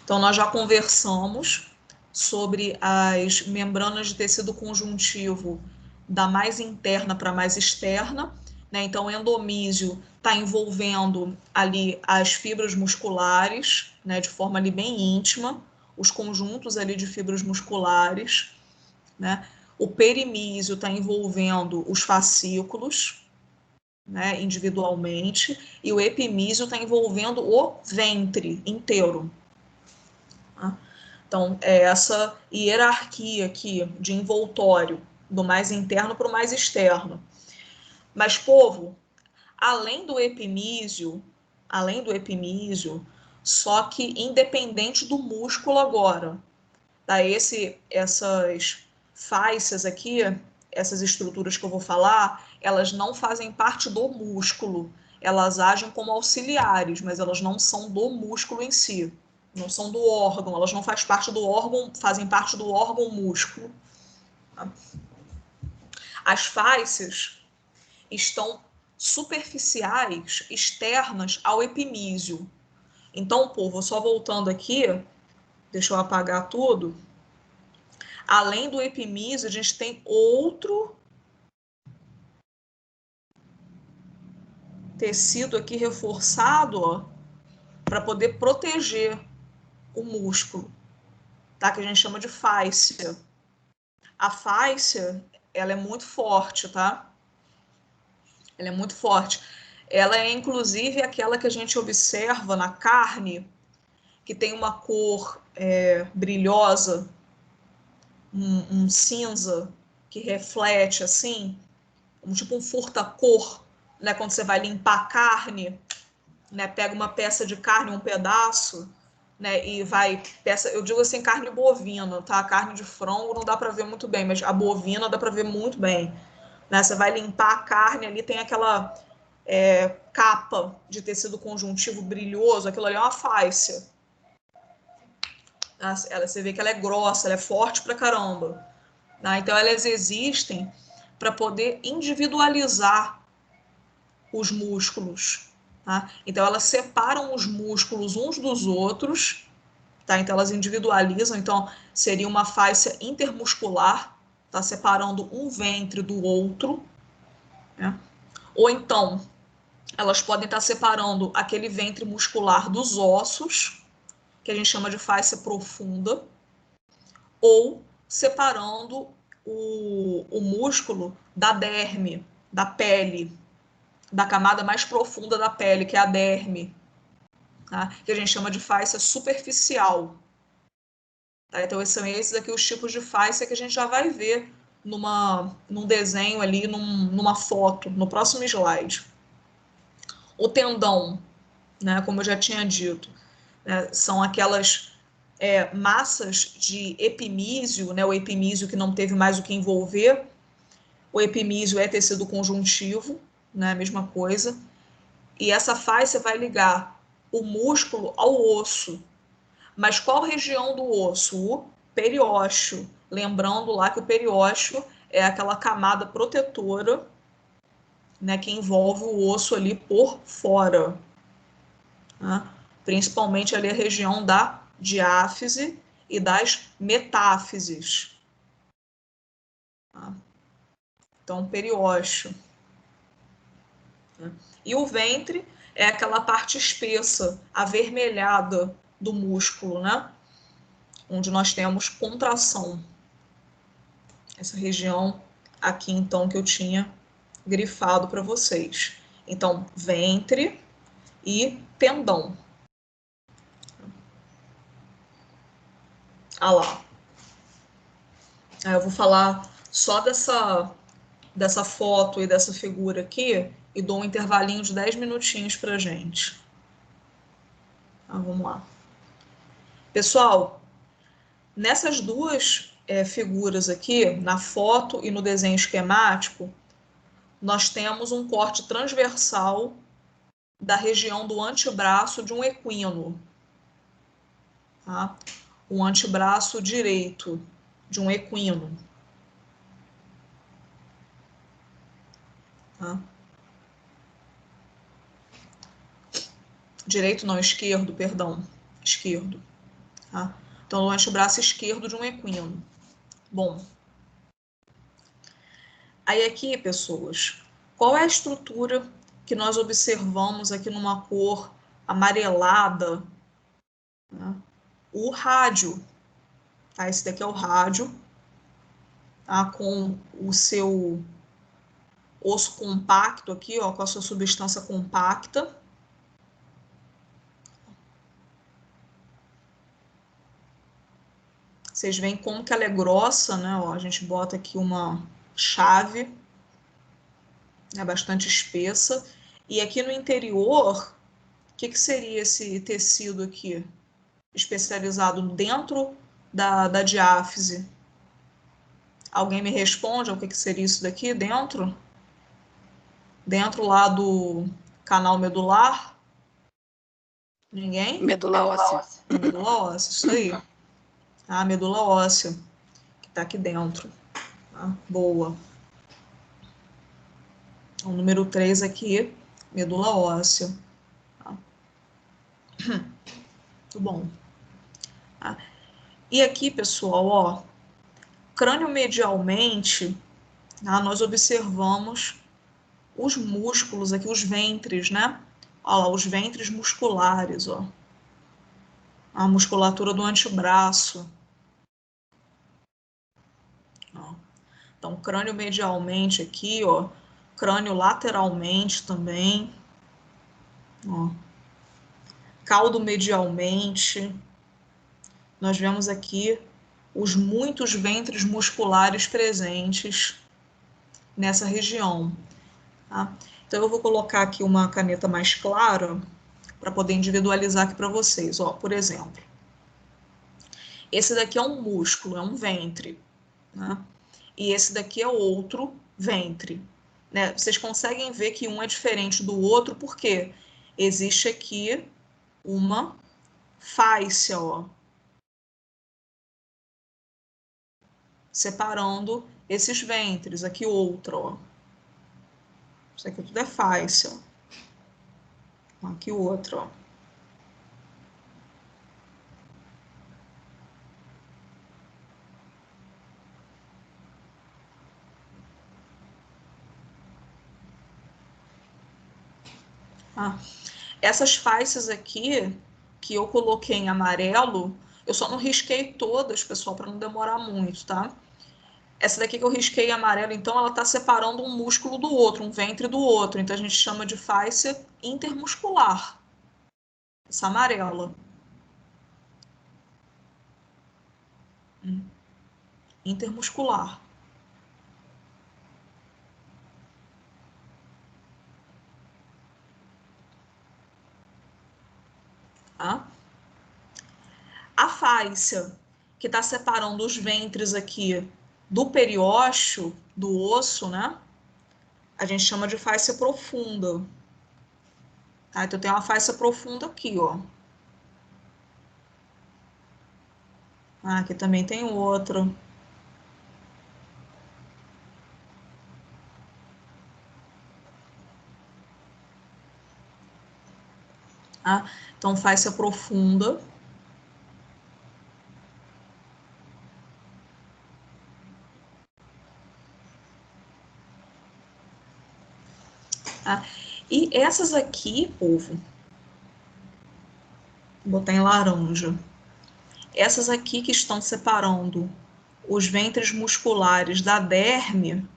Então, nós já conversamos sobre as membranas de tecido conjuntivo da mais interna para a mais externa, né? Então, o endomísio está envolvendo ali as fibras musculares, né? De forma ali bem íntima, os conjuntos ali de fibras musculares, né? O perimísio está envolvendo os fascículos, né? Individualmente, e o epimísio está envolvendo o ventre inteiro. Então, é essa hierarquia aqui de envoltório, do mais interno para o mais externo. Mas, povo, além do epimísio, só que independente do músculo agora, tá? Essas fáscias aqui, essas estruturas que eu vou falar, elas não fazem parte do músculo, elas agem como auxiliares, mas elas não são do músculo em si. Não são do órgão, elas não fazem parte do órgão, fazem parte do órgão músculo. Tá? As fáscias estão superficiais, externas ao epimísio. Então, povo, só voltando aqui, deixa eu apagar tudo. Além do epimísio, a gente tem outro tecido aqui reforçado, para poder proteger o músculo, tá? Que a gente chama de fáscia. A fáscia, ela é muito forte, tá? Ela é muito forte. Ela é, inclusive, aquela que a gente observa na carne, que tem uma cor brilhosa, um cinza que reflete assim, tipo um furta-cor, né? Quando você vai limpar a carne, né? Pega uma peça de carne, um pedaço, né? E vai eu digo assim, carne bovina, tá? Carne de frango não dá para ver muito bem, mas a bovina dá para ver muito bem, né? Você vai limpar a carne ali, tem aquela capa de tecido conjuntivo brilhoso, aquilo ali é uma fáscia. Você vê que ela é grossa, ela é forte pra caramba. Né? Então elas existem para poder individualizar os músculos. Tá? Então elas separam os músculos uns dos outros, tá? Então elas individualizam, então seria uma fáscia intermuscular, tá? Separando um ventre do outro, né? Ou então elas podem estar separando aquele ventre muscular dos ossos, que a gente chama de fáscia profunda, ou separando o músculo da derme, da pele, da camada mais profunda da pele, que é a derme, tá? Que a gente chama de fáscia superficial. Tá? Então, são esses aqui os tipos de fáscia que a gente já vai ver num desenho ali, numa foto, no próximo slide. O tendão, né, como eu já tinha dito, né, são aquelas massas de epimísio, né, o epimísio que não teve mais o que envolver. O epimísio é tecido conjuntivo, né, a mesma coisa. E essa fáscia vai ligar o músculo ao osso. Mas qual região do osso? O periósteo. Lembrando lá que o periósteo é aquela camada protetora, né, que envolve o osso ali por fora. Né? Principalmente ali a região da diáfise e das metáfises. Tá? Então, periósteo. E o ventre é aquela parte espessa, avermelhada do músculo, né? Onde nós temos contração. Essa região aqui, então, que eu tinha grifado para vocês. Então, ventre e tendão. Ah lá. Aí eu vou falar só dessa foto e dessa figura aqui e dou um intervalinho de 10 minutinhos para gente. Tá, vamos lá. Pessoal, nessas duas figuras aqui, na foto e no desenho esquemático, nós temos um corte transversal da região do antebraço de um equino. Tá? O antebraço direito de um equino. Tá? Direito não, esquerdo, perdão. Esquerdo. Tá? Então, o antebraço esquerdo de um equino. Bom. Aí aqui, pessoas, qual é a estrutura que nós observamos aqui numa cor amarelada? Né? O rádio. Tá? Esse daqui é o rádio. Tá? Com o seu osso compacto aqui, ó, com a sua substância compacta. Vocês veem como que ela é grossa, né? Ó, a gente bota aqui uma chave, é bastante espessa. E aqui no interior, o que seria esse tecido aqui? Especializado dentro da diáfise. Alguém me responde o que seria isso daqui dentro? Dentro lá do canal medular? Ninguém? Medula óssea. Medula óssea, isso aí. A medula óssea, que está aqui dentro. Tá? Boa. O número 3 aqui, medula óssea. Tá? Muito bom. Tá? E aqui, pessoal, ó, crânio-medialmente, tá, nós observamos os músculos aqui, os ventres, né? Olha lá, os ventres musculares, ó. A musculatura do antebraço. Ó. Então, crânio medialmente aqui, ó. Crânio lateralmente também. Ó. Caldo medialmente. Nós vemos aqui os muitos ventres musculares presentes nessa região. Tá? Então, eu vou colocar aqui uma caneta mais clara para poder individualizar aqui para vocês. Ó, por exemplo, esse daqui é um músculo, é um ventre, né? E esse daqui é outro ventre. Né? Vocês conseguem ver que um é diferente do outro, porque existe aqui uma fáscia, ó, separando esses ventres. Aqui outra, ó. Isso aqui tudo é fáscia. Aqui outra, ó. Ah, essas fáscias aqui, que eu coloquei em amarelo, eu só não risquei todas, pessoal, para não demorar muito, tá? Essa daqui que eu risquei em amarelo, então, ela está separando um músculo do outro, um ventre do outro. Então, a gente chama de fáscia intermuscular. Essa amarela. Intermuscular. Tá? A fáscia que está separando os ventres aqui do periósteo, do osso, né? A gente chama de fáscia profunda. Tá? Então, tem uma fáscia profunda aqui, ó. Ah, aqui também tem outra. Tá? Então, fáscia profunda. Tá? E essas aqui, povo, vou botar em laranja. Essas aqui que estão separando os ventres musculares da derme,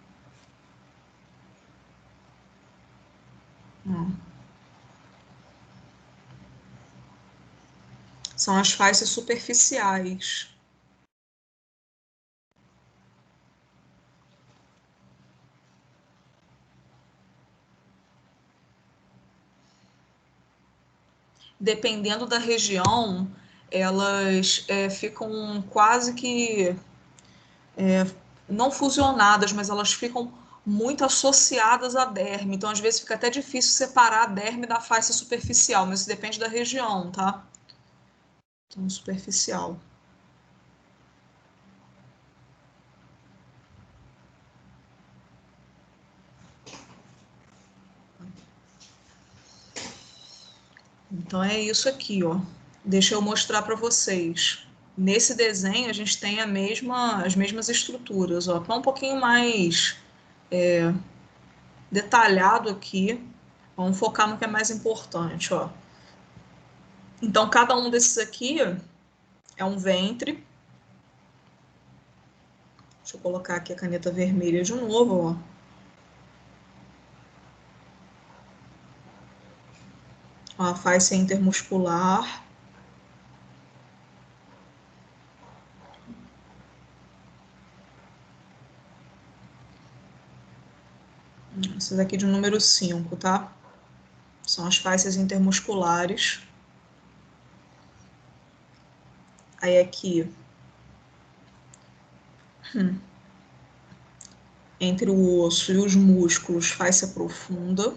ó, são as fáscias superficiais. Dependendo da região, elas ficam quase que não fusionadas, mas elas ficam muito associadas à derme. Então, às vezes, fica até difícil separar a derme da fáscia superficial, mas isso depende da região, tá? Então, superficial. Então, é isso aqui, ó. Deixa eu mostrar para vocês. Nesse desenho, a gente tem as mesmas estruturas, ó. Tá um pouquinho mais detalhado aqui. Vamos focar no que é mais importante, ó. Então, cada um desses aqui é um ventre. Deixa eu colocar aqui a caneta vermelha de novo, ó. A fáscia intermuscular. Essa daqui de número 5, tá? São as fáscias intermusculares. Aí aqui, entre o osso e os músculos, fáscia profunda.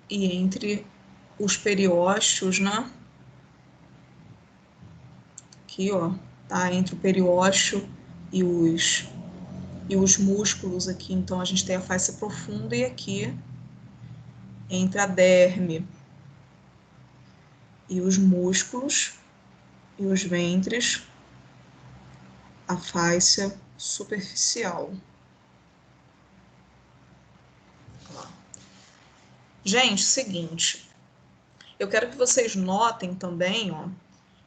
E entre os periósteos, né? Aqui, ó, tá? Entre o periósteo e os músculos aqui, então a gente tem a fáscia profunda, e aqui entre a derme e os músculos e os ventres, a fáscia superficial. Gente, seguinte, eu quero que vocês notem também, ó,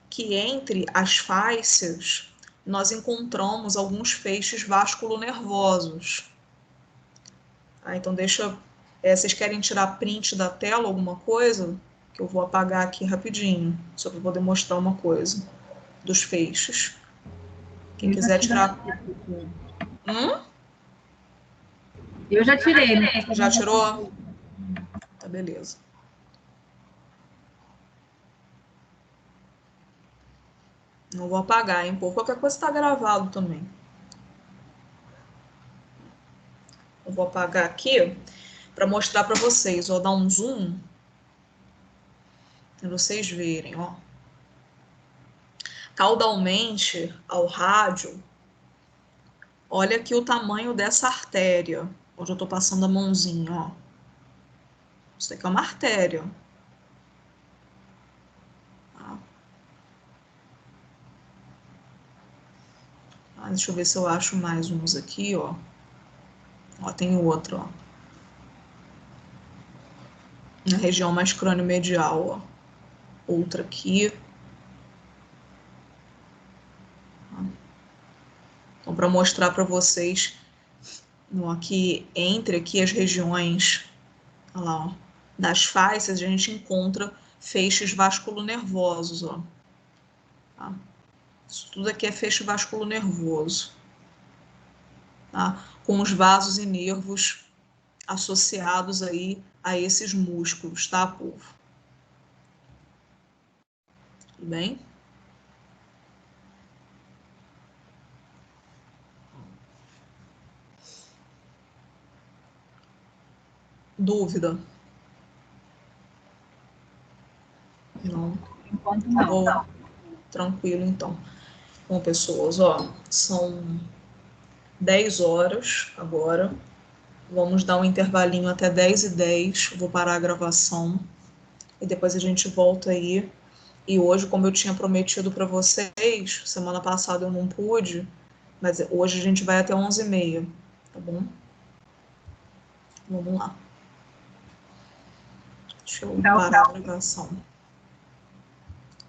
que entre as fáscias nós encontramos alguns feixes vasculonervosos. Então, deixa Vocês querem tirar print da tela, alguma coisa? Que eu vou apagar aqui rapidinho, só para poder mostrar uma coisa dos feixes. Quem quiser tirar... Eu já tirei. Já tirou? Tá, beleza. Não vou apagar, hein? Por qualquer coisa está gravado também. Eu vou apagar aqui para mostrar para vocês. Vou dar um zoom para vocês verem, ó. Caudalmente ao rádio, olha aqui o tamanho dessa artéria, onde eu estou passando a mãozinha, ó. Isso aqui é uma artéria. Deixa eu ver se eu acho mais uns aqui, ó. Ó, tem outro, ó. Na região mais crânio-medial, ó. Outra aqui. Então, para mostrar para vocês, aqui entre aqui as regiões, olha lá, ó, das fáscias, a gente encontra feixes vasculonervosos, ó. Tá? Isso tudo aqui é feixe vasculonervoso, tá? Com os vasos e nervos associados aí a esses músculos, tá, povo? Tudo bem? Dúvida? Não. Enquanto não. Oh, tranquilo, então. Bom, pessoas, ó, são 10 horas agora. Vamos dar um intervalinho até 10h10. Vou parar a gravação. E depois a gente volta aí. E hoje, como eu tinha prometido para vocês, semana passada eu não pude, mas hoje a gente vai até 11h30, tá bom? Vamos lá. Deixa eu parar a gravação.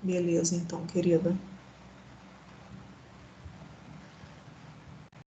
Beleza, então, querida.